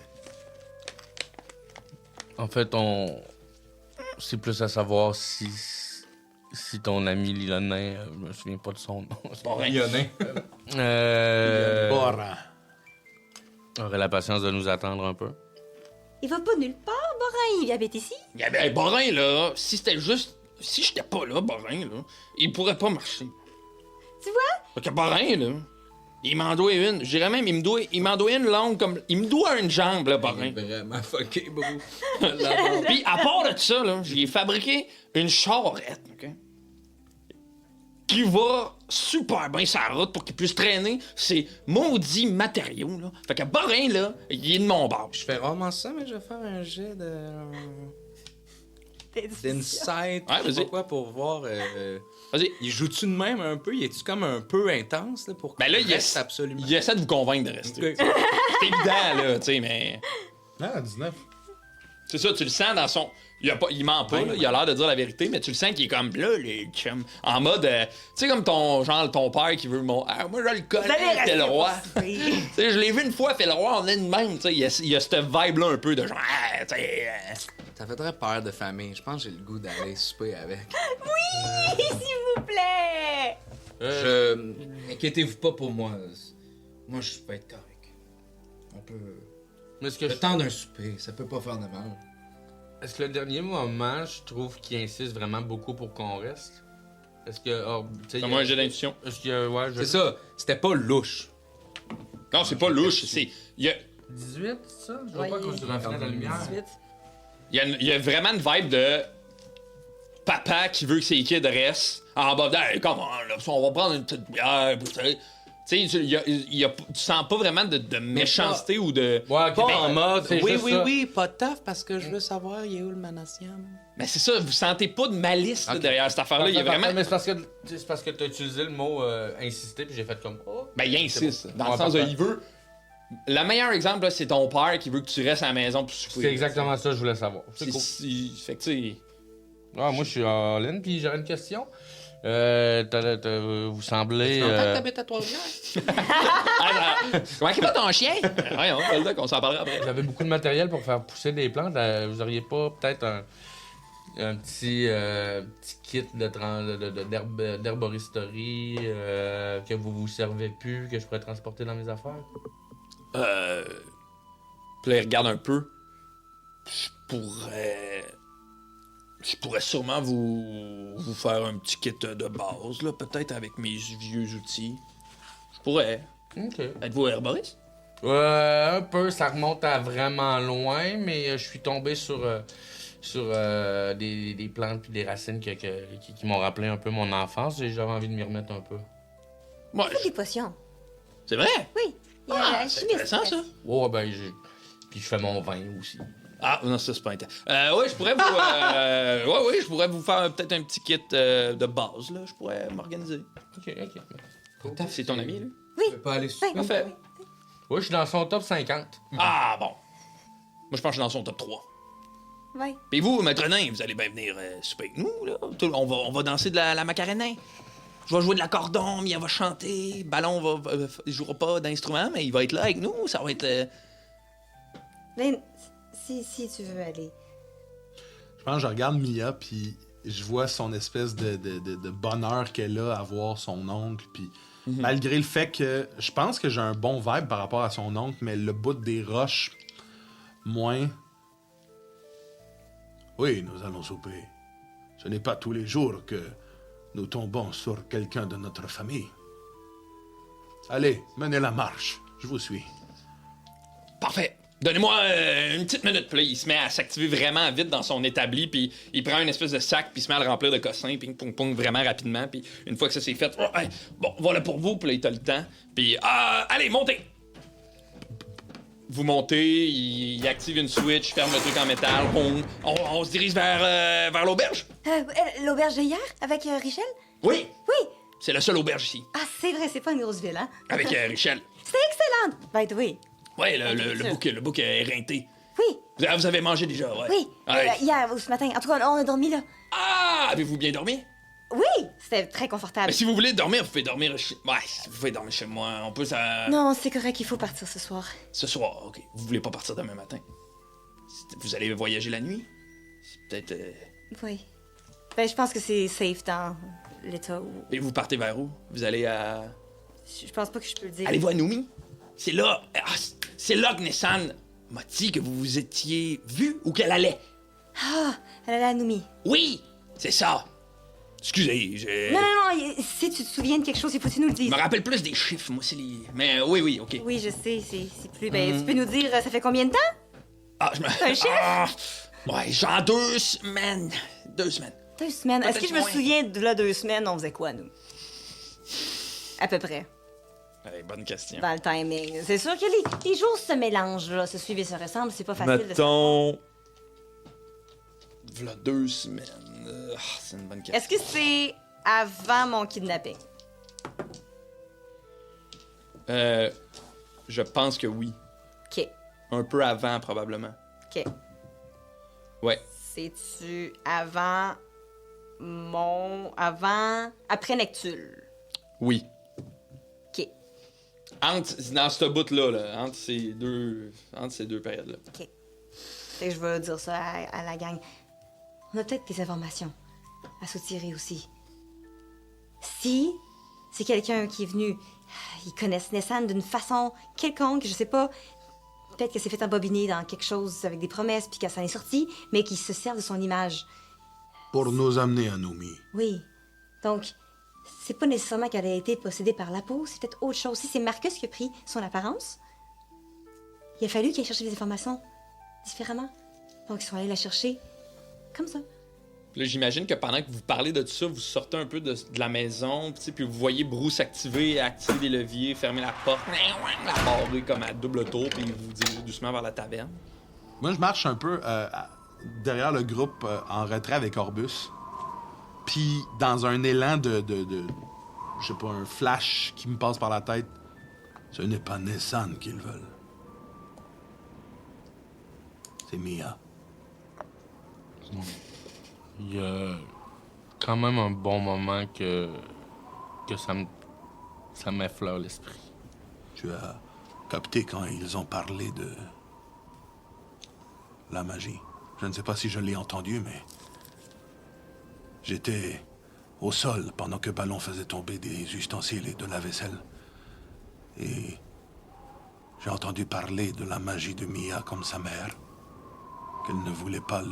En fait, c'est plus à savoir si ton ami Lyonnais, je me souviens pas de son nom. Lyonnais. Boran. Aurait la patience de nous attendre un peu. Il va pas nulle part, Borin. Il habite ici. Hey, Borin, là, si c'était juste... Si j'étais pas là, Borin, là, il pourrait pas marcher. Tu vois? Fait que Borin, là, il m'en doit une. Je dirais même, il m'en doit une longue comme... Il me doit une jambe, là, Borin. Vraiment fucké, bro. Puis à part de ça, là, j'ai fabriqué une charrette, OK? Qui va super bien sur la route pour qu'il puisse traîner ces maudits matériaux, là. Fait que Borin, là, il est de mon bord. Je fais rarement ça, mais je vais faire un jet d'insight. Ouais, vas-y. Pourquoi? Pour voir... Vas-y. Il joue-tu de même un peu? Il est-tu comme un peu intense, là, pour Ben là, qu'il reste absolument... il essaie de vous convaincre de rester. Ok. C'est évident, là, tu sais, mais... Ah, 19. C'est ça, tu le sens dans son... Il ment pas, là, il a l'air de dire la vérité, mais tu le sens qu'il est comme là, les chums. En mode, tu sais, comme ton père qui veut mon. Ah, moi, je le connais, c'est le roi. Tu sais, je l'ai vu une fois, fait le roi, on est de même, tu sais. Il y a cette vibe-là un peu de genre, ah, tu sais. Ça fait très peur de famille. Je pense que j'ai le goût d'aller souper avec. Oui, s'il vous plaît. Inquiétez-vous pas pour moi. Moi, je vais être correct. On peut... Mais est-ce que, Le temps d'un souper, ça peut pas faire de mal. est-ce que le dernier moment, je trouve qu'il insiste vraiment beaucoup pour qu'on reste? Est-ce que. Fais-moi un jet d'intuition. Est-ce que. Ouais, C'est ça, c'était pas louche. Non, c'est pas louche, c'est. Il y a, 18, ça? Je vois Ouais, pas qu'on se raffinait dans la lumière. 18. il y a vraiment une vibe de. Papa qui veut que ses kids restent. En bas, hey, comment, là, on va prendre une petite bière, tu sais. Tu sais, tu sens pas vraiment de méchanceté ou de. Ouais, ok, Pas mais en mode, c'est oui, juste oui, ça. oui, pas de taf parce que je veux savoir, il est où le manatium? Mais c'est ça, vous sentez pas de malice là, Ok. derrière cette affaire-là. Il y a vraiment. Mais c'est parce que t'as utilisé le mot insister, puis j'ai fait comme. Oh. Ben, il insiste. Dans le Ouais, sens où parfait. il veut. Le meilleur exemple, là, c'est ton père qui veut que tu restes à la maison pour souper. C'est exactement ça que je voulais savoir. C'est C'est cool. Fait que tu sais. Ah, moi, je suis all-in, puis j'aurais une question. Vous semblez. T'habites à Trois-Rivières? Comment il va ton chien? Voyons, on s'en parlera après. Vous avez beaucoup de matériel pour faire pousser des plantes. Vous auriez pas peut-être un petit kit d'herboristerie que vous vous servez plus, que je pourrais transporter dans mes affaires? Puis là, il regarde un peu. Je pourrais sûrement vous faire un petit kit de base, là, peut-être avec mes vieux outils. Je pourrais. Ok. Êtes-vous herboriste? Un peu, ça remonte à vraiment loin, mais je suis tombé sur des plantes puis des racines qui m'ont rappelé un peu mon enfance et j'avais envie de m'y remettre un peu. Ouais, Fais des potions. c'est vrai? Oui. Il y a Ah, un c'est chimiste. intéressant, ça. Oh, ben, puis je fais mon vin aussi. Ah, non, ça, c'est pas intéressant. Oui, je pourrais vous... je pourrais vous faire peut-être un petit kit de base, là. Je pourrais m'organiser. Ok. C'est ton ami, lui? Je peux pas aller souper. Oui. Parfait. Ouais, je suis dans son top 50. Ah, bon. Moi, je pense que je suis dans son top 3. Ouais. Puis vous, maître nain, vous allez bien venir souper avec nous, là. On va danser de la macarena. Je vais jouer de l'accordon, Mia va chanter. Ballon il jouera pas d'instrument, mais il va être là avec nous. Ça va être... Ben, si tu veux aller. Je pense que je regarde Mia, puis je vois son espèce de bonheur qu'elle a à voir son oncle, puis malgré le fait que je pense que j'ai un bon vibe par rapport à son oncle, mais le bout des roches, moins. Oui, nous allons souper. Ce n'est pas tous les jours que nous tombons sur quelqu'un de notre famille. Allez, menez la marche. Je vous suis. Parfait. Donnez-moi une petite minute. Puis là, il se met à s'activer vraiment vite dans son établi, puis il prend une espèce de sac, puis il se met à le remplir de cossins, ping, pong, pong, vraiment rapidement. Puis une fois que ça c'est fait, bon, voilà pour vous, puis là, il t'a le temps. Puis, allez, montez! Vous montez, il active une switch, ferme le truc en métal, on se dirige vers l'auberge? L'auberge de hier, avec Richel? Oui! Oui! C'est la seule auberge ici. Ah, c'est vrai, c'est pas une grosse ville, hein? Avec Richel. C'est excellent! By the way. Ouais, le bouc est éreinté. Oui, Vous avez mangé déjà, ouais? oui. Ouais. Hier ou ce matin. En tout cas, on a dormi là. Ah! Avez-vous bien dormi? Oui! C'était très confortable. Mais si vous voulez dormir, vous pouvez dormir chez... Ouais, vous pouvez dormir chez moi. On peut ça... Non, c'est correct, il faut partir ce soir. Ce soir, OK. Vous voulez pas partir demain matin? Vous allez voyager la nuit? C'est peut-être... Oui. Ben, je pense que c'est safe dans l'état où... Et vous partez vers où? Vous allez à... Je pense pas que je peux le dire. Allez-vous à Noumi? C'est là... c'est là que Nessan m'a dit que vous vous étiez vu ou qu'elle allait. Ah! Elle allait à Noumi. Oui! C'est ça! Excusez, j'ai... Non, si tu te souviens de quelque chose, il faut que tu nous le Je dises. me rappelle plus des chiffres, moi, c'est les... Mais oui, OK. Oui, je sais, c'est plus... Ben, tu peux nous dire, ça fait combien de temps? Ah, je me... un chiffre? Ah, ouais, genre 2 semaines. 2 semaines. 2 semaines. Est-ce que Peut-être je me moins. souviens de là 2 semaines, on faisait quoi, nous? À peu près. Ouais, bonne question. Dans le timing. C'est sûr que les jours se mélangent, là. Se suivent et se ressemblent, c'est pas facile Mettons... V'là 2 semaines. C'est une bonne question. Est-ce que c'est avant mon kidnapping? Je pense que oui. OK. Un peu avant, probablement. OK. Ouais. C'est-tu avant après Nectul? Oui. OK. Dans ce bout-là, là, entre ces deux périodes-là. OK. Fait que je vais dire ça à la gang. On a peut-être des informations à soutirer aussi. Si c'est quelqu'un qui est venu, ils connaissent Nessan d'une façon quelconque, je sais pas, peut-être qu'elle s'est fait embobiner dans quelque chose avec des promesses puis qu'elle s'en est sortie, mais qui se sert de son image. Pour nous amener à Noumi. Oui. Donc, c'est pas nécessairement qu'elle a été possédée par la peau, c'est peut-être autre chose. Si c'est Marcus qui a pris son apparence, il a fallu qu'il aille chercher des informations différemment. Donc, ils sont allés la chercher comme ça. Là, j'imagine que pendant que vous parlez de tout ça, vous sortez un peu de la maison, puis vous voyez Bruce activer des leviers, fermer la porte, la barrer comme à double tour, puis vous dirigez doucement vers la taverne. Moi, je marche un peu derrière le groupe en retrait avec Orbus. Puis, dans un élan de je sais pas, un flash qui me passe par la tête, ce n'est pas Nessan qu'ils veulent. C'est Mia. Il y a quand même un bon moment que ça m'effleure l'esprit. Tu as capté quand ils ont parlé de la magie. Je ne sais pas si je l'ai entendu, mais j'étais au sol pendant que Ballon faisait tomber des ustensiles et de la vaisselle. Et j'ai entendu parler de la magie de Mia comme sa mère, qu'elle ne voulait pas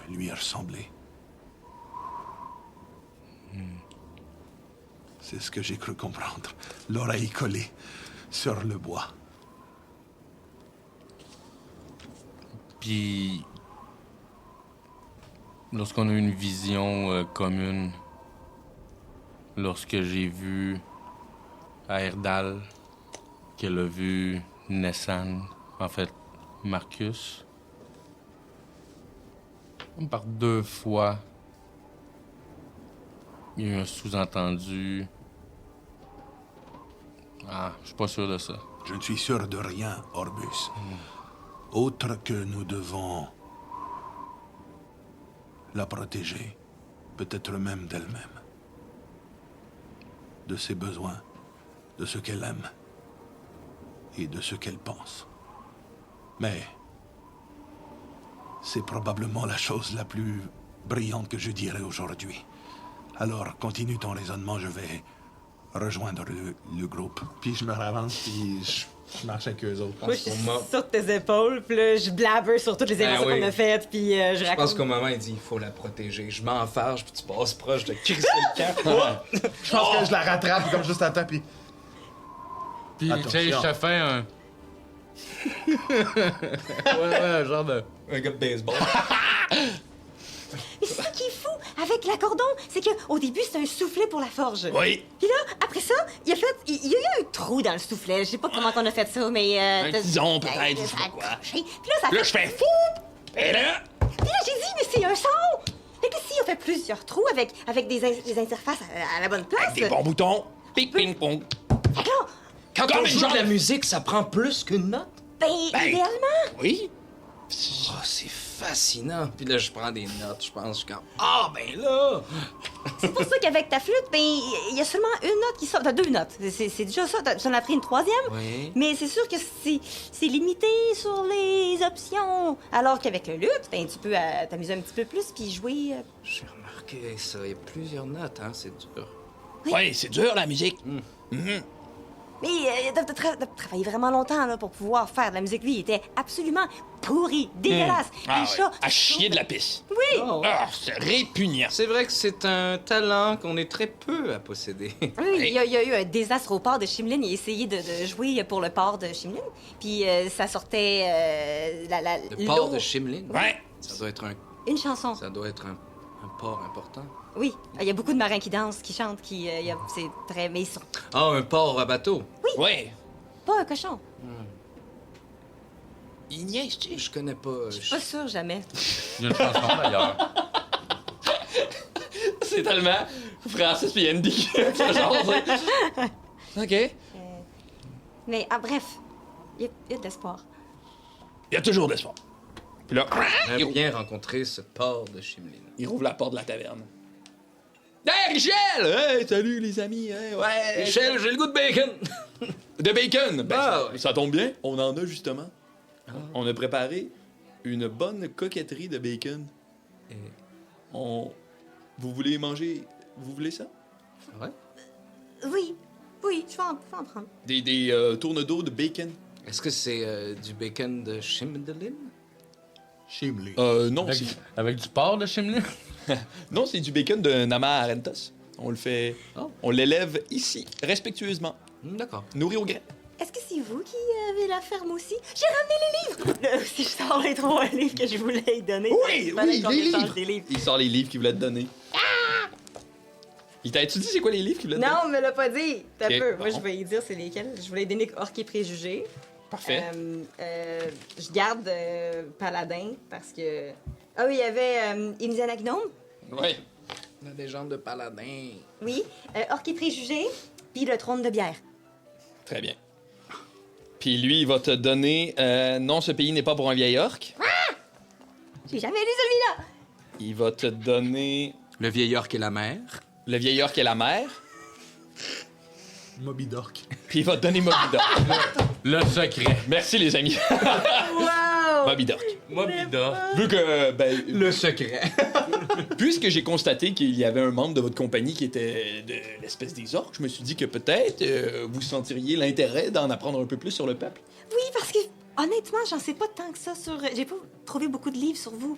lui ressembler. C'est ce que j'ai cru comprendre, l'oreille collée sur le bois. Puis, lorsqu'on a eu une vision commune, lorsque j'ai vu à Erdal qu'elle a vu Nessan, en fait Marcus, par 2 fois, il y a eu un sous-entendu. Ah, je suis pas sûr de ça. Je ne suis sûr de rien, Orbus. Autre que nous devons la protéger, peut-être même d'elle-même. De ses besoins, de ce qu'elle aime et de ce qu'elle pense. Mais c'est probablement la chose la plus brillante que je dirais aujourd'hui. Alors, continue ton raisonnement, je vais rejoindre le groupe. Puis je me ravance, puis je marche avec eux autres. Moi, je suis sur tes épaules, puis là, je blabber sur toutes les inventions oui. qu'on a faites, puis je Je raconte. pense qu'au moment, il dit il faut la protéger. Je m'enfarge, puis tu passes proche de crisser le camp. Je pense que je la rattrape comme juste à temps, puis... Puis, tu sais, je te fais un. ouais, genre de. Un gars de baseball. Mais c'est ça qui est fou avec l'accordon, c'est qu'au début, c'était un soufflet pour la forge. Oui. Puis là, après ça, il y a eu un trou dans le soufflet. Je sais pas comment on a fait ça, mais... Un tison, peut-être, je sais pas quoi. Puis là, ça Là, je fais fou! Et là, Puis là, j'ai dit, mais c'est un son! Fait que si on fait plusieurs trous avec des interfaces à la bonne place... avec des bons boutons, pic, ping, pong. Fait que là, Quand Comme on une joue de la jambe. musique, ça prend plus qu'une note. ben, Ben. idéalement... Oui. Oh, c'est fascinant. Puis là, je prends des notes, je pense, je suis comme ah, ben là! C'est pour ça qu'avec ta flûte, ben, il y a seulement une note qui sort. T'as 2 notes. C'est déjà ça. J'en ai pris une 3e. Oui. Mais c'est sûr que c'est limité sur les options. Alors qu'avec le luth, ben, tu peux t'amuser un petit peu plus puis jouer. J'ai remarqué ça. Il y a plusieurs notes, hein, c'est dur. Oui, c'est dur, la musique. Mais t'as travaillé vraiment longtemps là, pour pouvoir faire de la musique. Lui, il était absolument pourri, dégueulasse. Ah, Les ouais. chats. À chier de la pisse. Oui! Oh. Ah, c'est répugnant. C'est vrai que c'est un talent qu'on est très peu à posséder. Oui, il y a eu un désastre au port de Shimlin. Il a essayé de jouer pour le port de Shimlin. Puis ça sortait Le port de Shimlin. Ouais. Ça doit être une chanson. ça doit être un port important. Oui, il y a beaucoup de marins qui dansent, qui chantent, c'est très... Mais ils sont Ah, un port à bateau. Oui. pas un cochon. Il niaise-tu? Je connais pas. Je suis pas sûre, jamais. Il y a une chanson d'ailleurs. C'est tellement Francis puis Andy qui se jasent. OK. Mais bref, il y a de l'espoir. Il y a toujours de l'espoir. Puis là, J'aimerais bien rencontrer ce port de Shimlin. Il rouvre la porte de la taverne. Hey, Richel! Hey, salut les amis! Hey, ouais! Michel, j'ai le goût de bacon! De bacon! Ben, Ah, ça, ouais. ça tombe bien, on en a justement. On a préparé une bonne coquetterie de bacon. Et- Vous voulez manger... Vous voulez ça? Ouais? Oui, je vais en prendre. Des tournes d'eau de bacon? Est-ce que c'est du bacon de Shimlin? Shimley. Non, Avec, c'est... avec du porc de Shimlin? Non, c'est du bacon de Nama Arentos. On le fait... Oh. On l'élève ici, respectueusement. D'accord. Nourri au grain. Est-ce que c'est vous qui avez la ferme aussi? J'ai ramené les livres! Là aussi, je sors les 3 livres que je voulais lui donner. Oui, Fallait oui, qu'on les échange livres. des livres. Il sort les livres qu'il voulait te donner. Il t'a-tu dit c'est quoi les livres qu'il voulait te donner? Non, on me l'a pas dit. T'as Ok, peu. Moi, bon. je vais lui dire c'est lesquels. Je voulais lui donner Orc et Préjugés. Parfait. Je garde Paladin parce que... Ah oui, il y avait Indiana Gnome. Oui. La légende de Paladin. Oui. Orc et Préjugés. Puis le trône de bière. Très bien. Puis lui, il va te donner... non, ce pays n'est pas pour un vieil orc. J'ai jamais lu celui-là. Il va te donner Le vieil orc et la mer. le vieil orc et la mer. Moby Dork. Puis il va te donner Moby Dork. Le secret. Merci les amis. Wow! Moby Dork. Mobida. Vu que, ben, Le secret. puisque j'ai constaté qu'il y avait un membre de votre compagnie qui était de l'espèce des orques, je me suis dit que peut-être vous sentiriez l'intérêt d'en apprendre un peu plus sur le peuple. Oui, parce que honnêtement, j'en sais pas tant que ça sur... J'ai pas trouvé beaucoup de livres sur vous.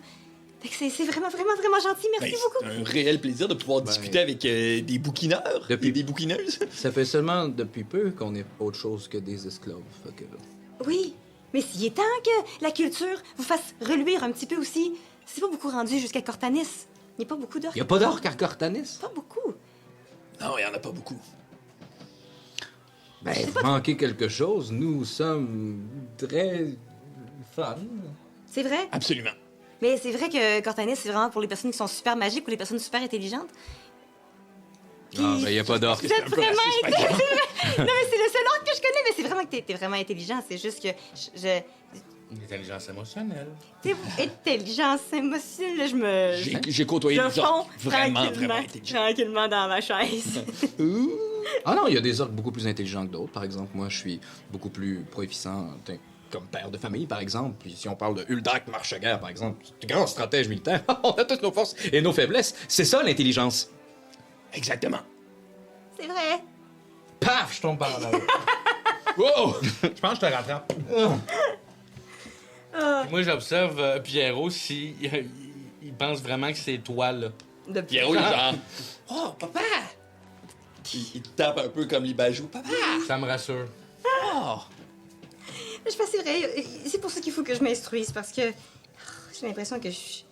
Fait que c'est vraiment, vraiment, vraiment gentil. Merci Ben, beaucoup. c'est un réel plaisir de pouvoir discuter avec des bouquineurs Depuis- et des bouquineuses. Ça fait seulement depuis peu qu'on est autre chose que des esclaves. Fait que... Oui, mais s'il est temps que la culture vous fasse reluire un petit peu aussi. C'est pas beaucoup rendu jusqu'à Cortanis. Il n'y a pas beaucoup d'orques. Y a pas d'orc à Cortanis? Pas beaucoup. Non, il y en a pas beaucoup. Ben, vous manquez quelque chose. Nous sommes très fun. C'est vrai. Absolument. Mais c'est vrai que Cortanis, c'est vraiment pour les personnes qui sont super magiques ou les personnes super intelligentes. Ah, ben, y a pas d'orc. Vous êtes vraiment intelligent. Non, mais c'est le seul orque que je connais, mais c'est vraiment que t'es vraiment intelligent. C'est juste que L'intelligence émotionnelle. C'est intelligence émotionnelle, là, je me... J'ai côtoyé je des orques fonds vraiment intelligents. tranquillement dans ma chaise. Ah non, il y a des orques beaucoup plus intelligents que d'autres. Par exemple, moi, je suis beaucoup plus proéficient comme père de famille, par exemple. Puis si on parle de Uldak Marcheguerre, par exemple, c'est un grand stratège militaire. On a toutes nos forces et nos faiblesses. C'est ça, l'intelligence. Exactement. C'est vrai. Paf, je tombe par là. Wow! Je pense que je te rattrape. Moi, j'observe Pierrot si il pense vraiment que c'est toi, là. Pierrot, il est genre... Oh, papa! Il te tape un peu comme les bajoux. Papa! Ça me rassure. Oh! Je pense que c'est vrai. C'est pour ça qu'il faut que je m'instruise, parce que j'ai l'impression que je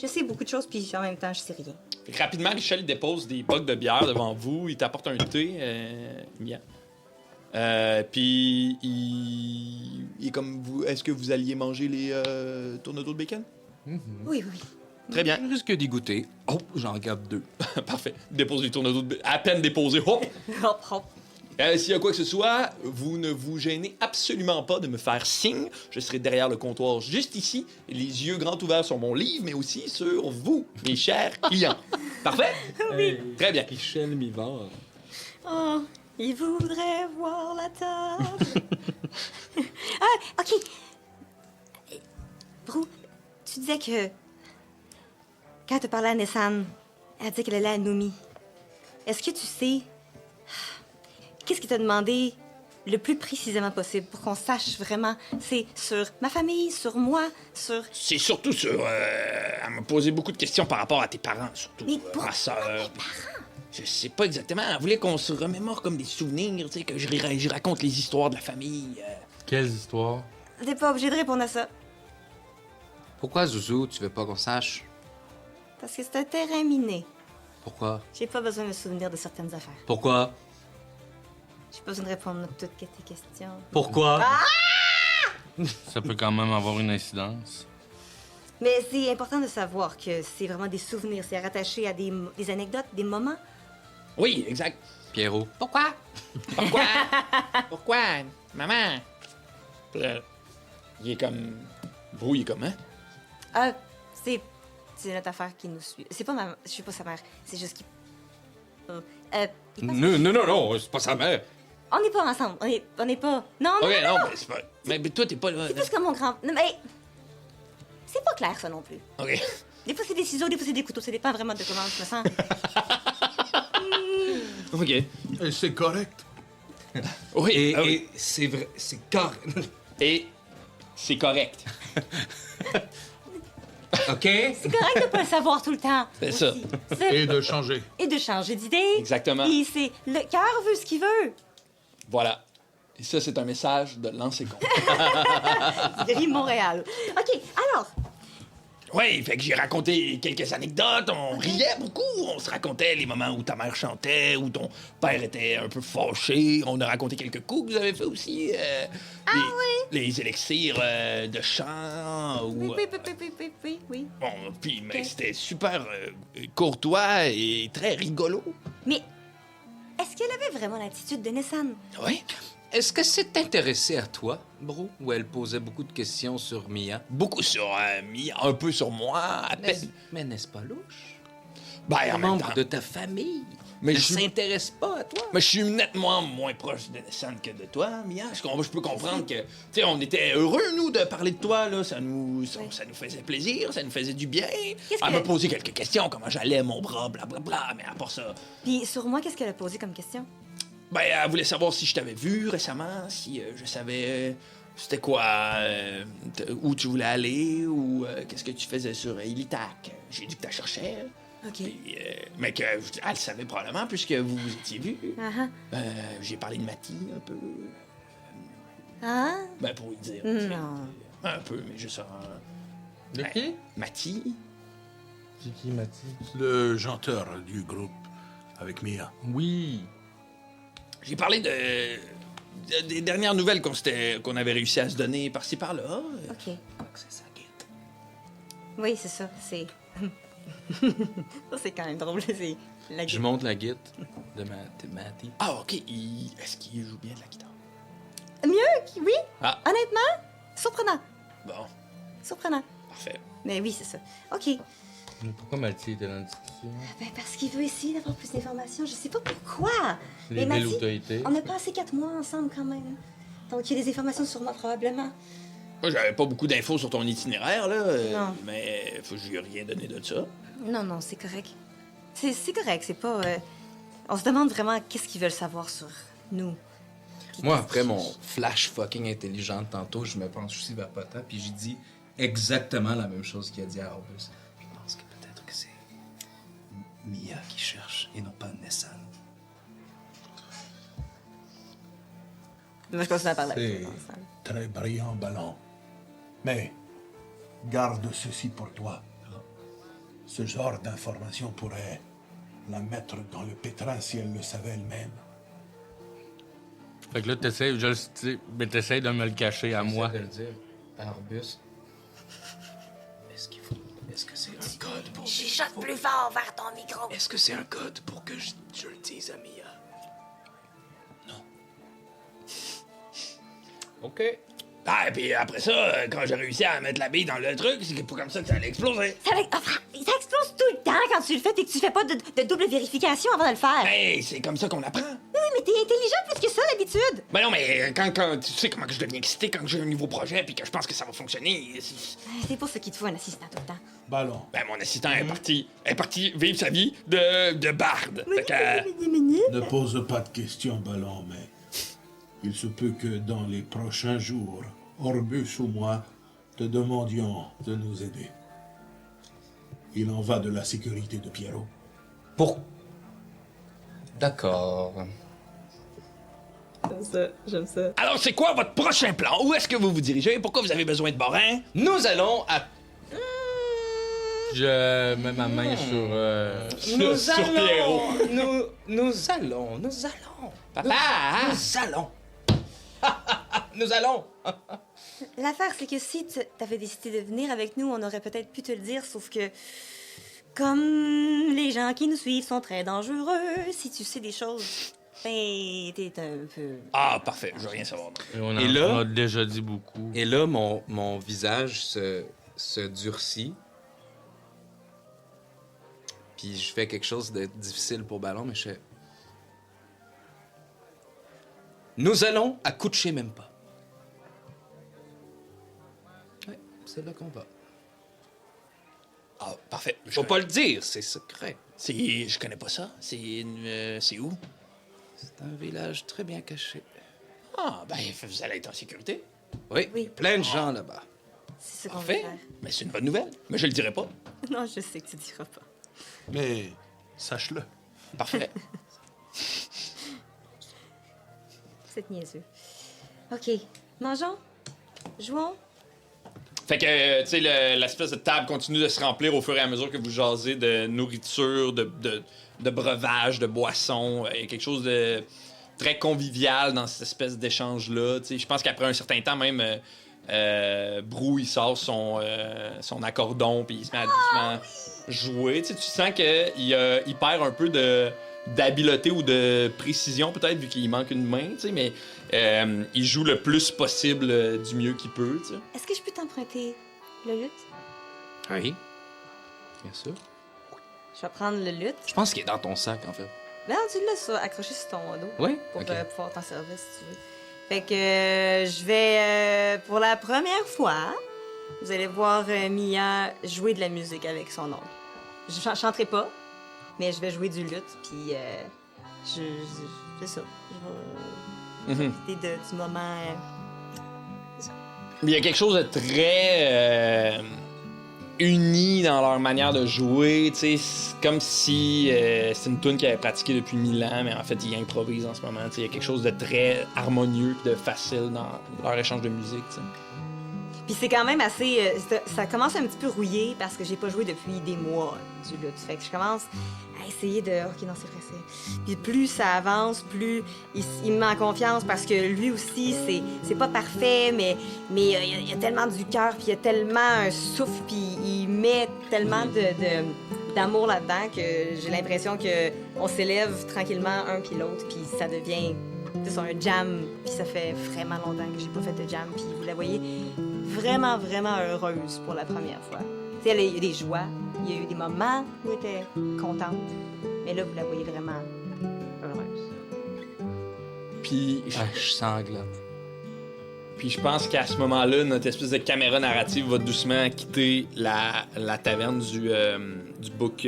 sais beaucoup de choses, puis en même temps, je sais rien. Fait que rapidement, Michel il dépose des bocs de bière devant vous. Il t'apporte un thé, Mia. Puis il est comme vous. Est-ce que vous alliez manger les tourneaux de bacon? Oui, oui. Très bien. Je risque d'y goûter. Oh, j'en regarde 2. Parfait. Il dépose les tourneaux de bacon. À peine déposé. Hop! Hop, hop. S'il y a quoi que ce soit, vous ne vous gênez absolument pas de me faire signe. Je serai derrière le comptoir juste ici, les yeux grands ouverts sur mon livre, mais aussi sur vous, mes chers clients. Parfait? Oui. Très bien. Michel Mivard. Oh, il voudrait voir la table. Ah, OK. Brou, tu disais que quand tu parlais à Nessan, elle dit qu'elle allait à Nomi. Est-ce que tu sais qu'est-ce qu'il t'a demandé le plus précisément possible pour qu'on sache vraiment? C'est sur ma famille, sur moi, sur... C'est surtout sur... elle m'a posé beaucoup de questions par rapport à tes parents, surtout. Mais pourquoi ma sœur. Je sais pas exactement. Elle voulait qu'on se remémore comme des souvenirs, tu sais, que je raconte les histoires de la famille. Quelles histoires? T'es pas obligé de répondre à ça. Pourquoi, Zouzou, tu veux pas qu'on sache? Parce que c'est un terrain miné. Pourquoi? J'ai pas besoin de me souvenir de certaines affaires. Pourquoi? J'ai pas besoin de répondre à toutes tes questions. Pourquoi? Ça peut quand même avoir une incidence. Mais c'est important de savoir que c'est vraiment des souvenirs. C'est rattaché à des anecdotes, des moments. Oui, exact. Pierrot. Pourquoi? Pourquoi? Pourquoi? Maman? Il est comme... Brou, il est comme, hein? Ah, c'est notre affaire qui nous suit. C'est pas ma... Je suis pas sa mère. C'est juste qu'il... il passe- Non, c'est pas sa mère. On n'est pas ensemble. On n'est pas... Non, non, Ok, non, non, non. mais c'est pas... Mais toi, t'es pas là. C'est plus comme mon grand... Non, mais... C'est pas clair, ça, non plus. Ok. Des fois, c'est des ciseaux, des fois, c'est des couteaux. Ça dépend vraiment de comment je me sens. Ok. Et c'est correct. Oui, Et c'est vrai, c'est correct. Et c'est correct. OK? C'est correct de pas le savoir tout le temps. C'est ça. aussi. C'est- Et de changer. Et de changer d'idée. Exactement. Puis c'est... Le cœur veut ce qu'il veut. Voilà. Et ça, c'est un message de lancer compte. Gris Montréal. OK, alors... Oui, fait que j'ai raconté quelques anecdotes, on riait beaucoup, on se racontait les moments où ta mère chantait, où ton père était un peu fâché, on a raconté quelques coups que vous avez fait aussi. Les élixirs de chant, ou... Oui. Bon, puis, mais Ok. c'était super courtois et très rigolo. Mais est-ce qu'elle avait vraiment l'attitude de Nessan? Oui. Est-ce que c'est intéressé à toi, Bro? Ou elle posait beaucoup de questions sur Mia? Beaucoup sur Mia, un peu sur moi, à peine. Mais n'est-ce pas louche? Ben, en Un même membre temps. de ta famille Mais ne je suis- s'intéresse pas à toi. Mais je suis nettement moins proche de Nessan que de toi, Mia. Je peux comprendre que, tu sais, on était heureux, nous, de parler de toi, là. Ça nous faisait plaisir, ça nous faisait du bien. Qu'est-ce Elle que- m'a posé quelques questions, comment j'allais, mon bras, blablabla, mais à part ça... Puis sur moi, qu'est-ce qu'elle a posé comme question? Ben, elle voulait savoir si je t'avais vu récemment, si je savais c'était quoi, où tu voulais aller, ou qu'est-ce que tu faisais sur Ilitac. J'ai dit que tu la cherchais, OK. puis, mais qu'elle savait probablement, puisque vous vous étiez vus. Ah J'ai parlé de Mati un peu, ah. ben, pour lui dire. Non. Un peu, mais juste De qui? Mati? C'est qui, Mathieu? Le chanteur du groupe avec Mia. Oui. J'ai parlé des dernières nouvelles qu'on avait réussi à se donner par-ci par-là. OK. C'est ça, guette. Oui, c'est ça. C'est... ça, c'est quand même drôle. C'est la Je monte la guette de Matty. Ah, OK. Est-ce qu'il joue bien de la guitare? Mieux! oui. Ah. Honnêtement, surprenant. Bon, Surprenant. parfait. Mais oui, c'est ça. OK. Mais pourquoi Malty était dans la discussion? Ben, parce qu'il veut essayer d'avoir plus d'informations. Je sais pas pourquoi. Les Mais villes où Mathieu, t'as été? on a passé 4 mois ensemble quand même. Donc, il y a des informations sur moi, probablement. Moi, j'avais pas beaucoup d'infos sur ton itinéraire, là. Non. Mais faut que je lui ai rien donné de ça. Non, non, c'est correct. C'est correct, c'est pas... On se demande vraiment qu'est-ce qu'ils veulent savoir sur nous. Puis Moi, qu'est-ce après qu'ils mon cherchent. flash fucking intelligent de tantôt, je me pense aussi vers Potin, puis j'ai dit exactement la même chose qu'il a dit à Arbus. Je pense que peut-être que c'est Mia qui cherche et non pas Nessan. Moi, je continue à parler C'est avec toi. très brillant, Ballon. Mais garde ceci pour toi. Ce genre d'information pourrait la mettre dans le pétrin si elle le savait elle-même. Fait que là, t'essayes, je le sais, mais t'essayes de me le cacher à moi. De le dire à Arbus. Est-ce que c'est un code pour... Chuchote plus fort vers ton micro. Est-ce que c'est un code pour que je le dise à Mia? OK. Ah, et puis après ça, quand j'ai réussi à mettre la bille dans le truc, c'est pas comme ça que ça allait exploser. Ça explose tout le temps quand tu le fais et que tu fais pas de double vérification avant de le faire. Hey, c'est comme ça qu'on apprend. Oui, mais t'es intelligent plus que ça, d'habitude. Ben non, mais quand tu sais comment que je deviens excité quand j'ai un nouveau projet puis que je pense que ça va fonctionner. C'est pour ça qu'il te faut un assistant tout le temps. Ballon. Ben mon assistant est parti vivre sa vie de barde. Fait que, Ne pose pas de questions, Ballon, mais il se peut que dans les prochains jours, Orbus ou moi te demandions de nous aider. Il en va de la sécurité de Pierrot. Pour... D'accord. J'aime ça. alors, c'est quoi votre prochain plan? Où est-ce que vous vous dirigez? Pourquoi vous avez besoin de Borin? Nous allons à... Je mets ma main sur Nous Pierrot. Nous allons. Papa! Nous allons. Nous allons. L'affaire, c'est que si tu avais décidé de venir avec nous, on aurait peut-être pu te le dire, sauf que... Comme les gens qui nous suivent sont très dangereux, si tu sais des choses, ben, t'es un peu... Ah, parfait, je veux rien savoir. Et on Et là- en a déjà dit beaucoup. Et là, mon visage se durcit. Puis je fais quelque chose de difficile pour Ballon, mais je fais... Nous allons à Coucher même pas. Ouais, c'est là qu'on va. Ah, parfait. Faut pas le dire, c'est secret. Je connais pas ça. C'est où? C'est un village très bien caché. Ah, ben, vous allez être en sécurité. Oui, Oui. plein de gens là-bas. C'est ce qu'on veut Parfait. faire. Mais c'est une bonne nouvelle. Mais je le dirai pas. Non, je sais que tu diras pas. Mais sache-le. Parfait. C'est niaiseux. OK, mangeons, jouons. Fait que, tu sais, l'espèce de table continue de se remplir au fur et à mesure que vous jasez de nourriture, de breuvage, de boissons. Il y a quelque chose de très convivial dans cette espèce d'échange-là. Tu sais, je pense qu'après un certain temps, même, Brou, il sort son accordon, puis il se met à doucement jouer. Tu sais, tu sens qu'il perd un peu d'habileté ou de précision, peut-être, vu qu'il manque une main, tu sais, mais il joue le plus possible du mieux qu'il peut, tu sais. Est-ce que je peux t'emprunter le luth? Oui. Bien sûr. Je vais prendre le luth. Je pense qu'il est dans ton sac, en fait. Ben, tu l'as ça, accroché sur ton dos. Oui? Pour Ok. pouvoir t'en servir si tu veux. Fait que je vais, pour la première fois, vous allez voir Mia jouer de la musique avec son oncle. Je chanterai pas, mais je vais jouer du luth, puis c'est ça. Je vais profiter du moment. Il y a quelque chose de très uni dans leur manière de jouer, tu sais, c'est comme si c'est une tune qu'ils avaient pratiquée depuis 1000 ans, mais en fait, ils improvisent en ce moment, tu sais. Il y a quelque chose de très harmonieux et de facile dans leur échange de musique, tu sais. Puis c'est quand même assez... ça commence un petit peu rouillé parce que j'ai pas joué depuis des mois du luth. Fait que je commence à essayer de... OK, non, c'est vrai, c'est... Puis plus ça avance, plus il me met en confiance parce que lui aussi, c'est pas parfait, mais il y a tellement du cœur, puis il y a tellement un souffle, puis il met tellement d'amour là-dedans que j'ai l'impression que on s'élève tranquillement un puis l'autre, puis ça devient c'est un jam, puis ça fait vraiment longtemps que j'ai pas fait de jam, puis vous la voyez vraiment, vraiment heureuse pour la première fois. Tu sais, il y a eu des joies, il y a eu des moments où elle était contente, mais là, vous la voyez vraiment heureuse. Puis, Je sanglote. puis je pense qu'à ce moment-là, notre espèce de caméra narrative va doucement quitter la taverne du bouc...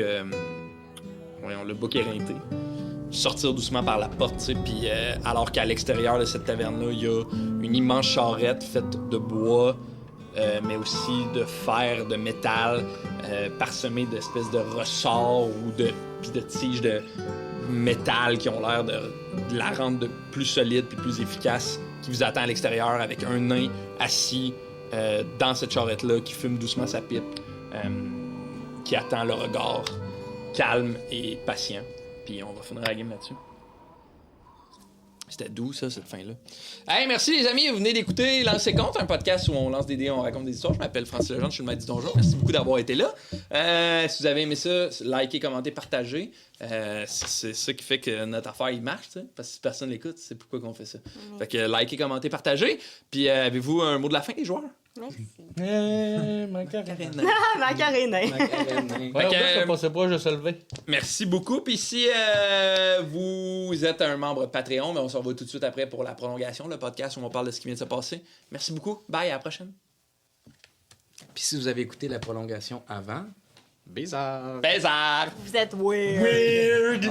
voyons, le bouc éreinté. Sortir doucement par la porte, tu sais, puis alors qu'à l'extérieur de cette taverne-là, il y a une immense charrette faite de bois, mais aussi de fer, de métal, parsemée d'espèces de ressorts puis de tiges de métal qui ont l'air de la rendre plus solide puis plus efficace, qui vous attend à l'extérieur avec un nain assis dans cette charrette-là, qui fume doucement sa pipe, qui attend le regard calme et patient. Puis on va finir la game là-dessus. C'était doux, ça, cette fin-là. Hey, merci les amis, vous venez d'écouter Lancer Compte, un podcast où on lance des dés, on raconte des histoires. Je m'appelle Francis Legendre, je suis le maître du donjon. Merci beaucoup d'avoir été là. Si vous avez aimé ça, likez, commentez, partagez. C'est ça qui fait que notre affaire, il marche, tu sais. Parce que si personne l'écoute, c'est pourquoi qu'on fait ça. Fait que likez, commentez, partagez. Puis avez-vous un mot de la fin, les joueurs? Merci. Macarena. Macarena. Ouais, ça passait pas, je se lever. Merci beaucoup. Puis si vous êtes un membre Patreon, mais on se revoit tout de suite après pour la prolongation, le podcast où on parle de ce qui vient de se passer. Merci beaucoup. Bye, à la prochaine. Puis si vous avez écouté la prolongation avant, bizarre. Bizarre. Vous êtes weird.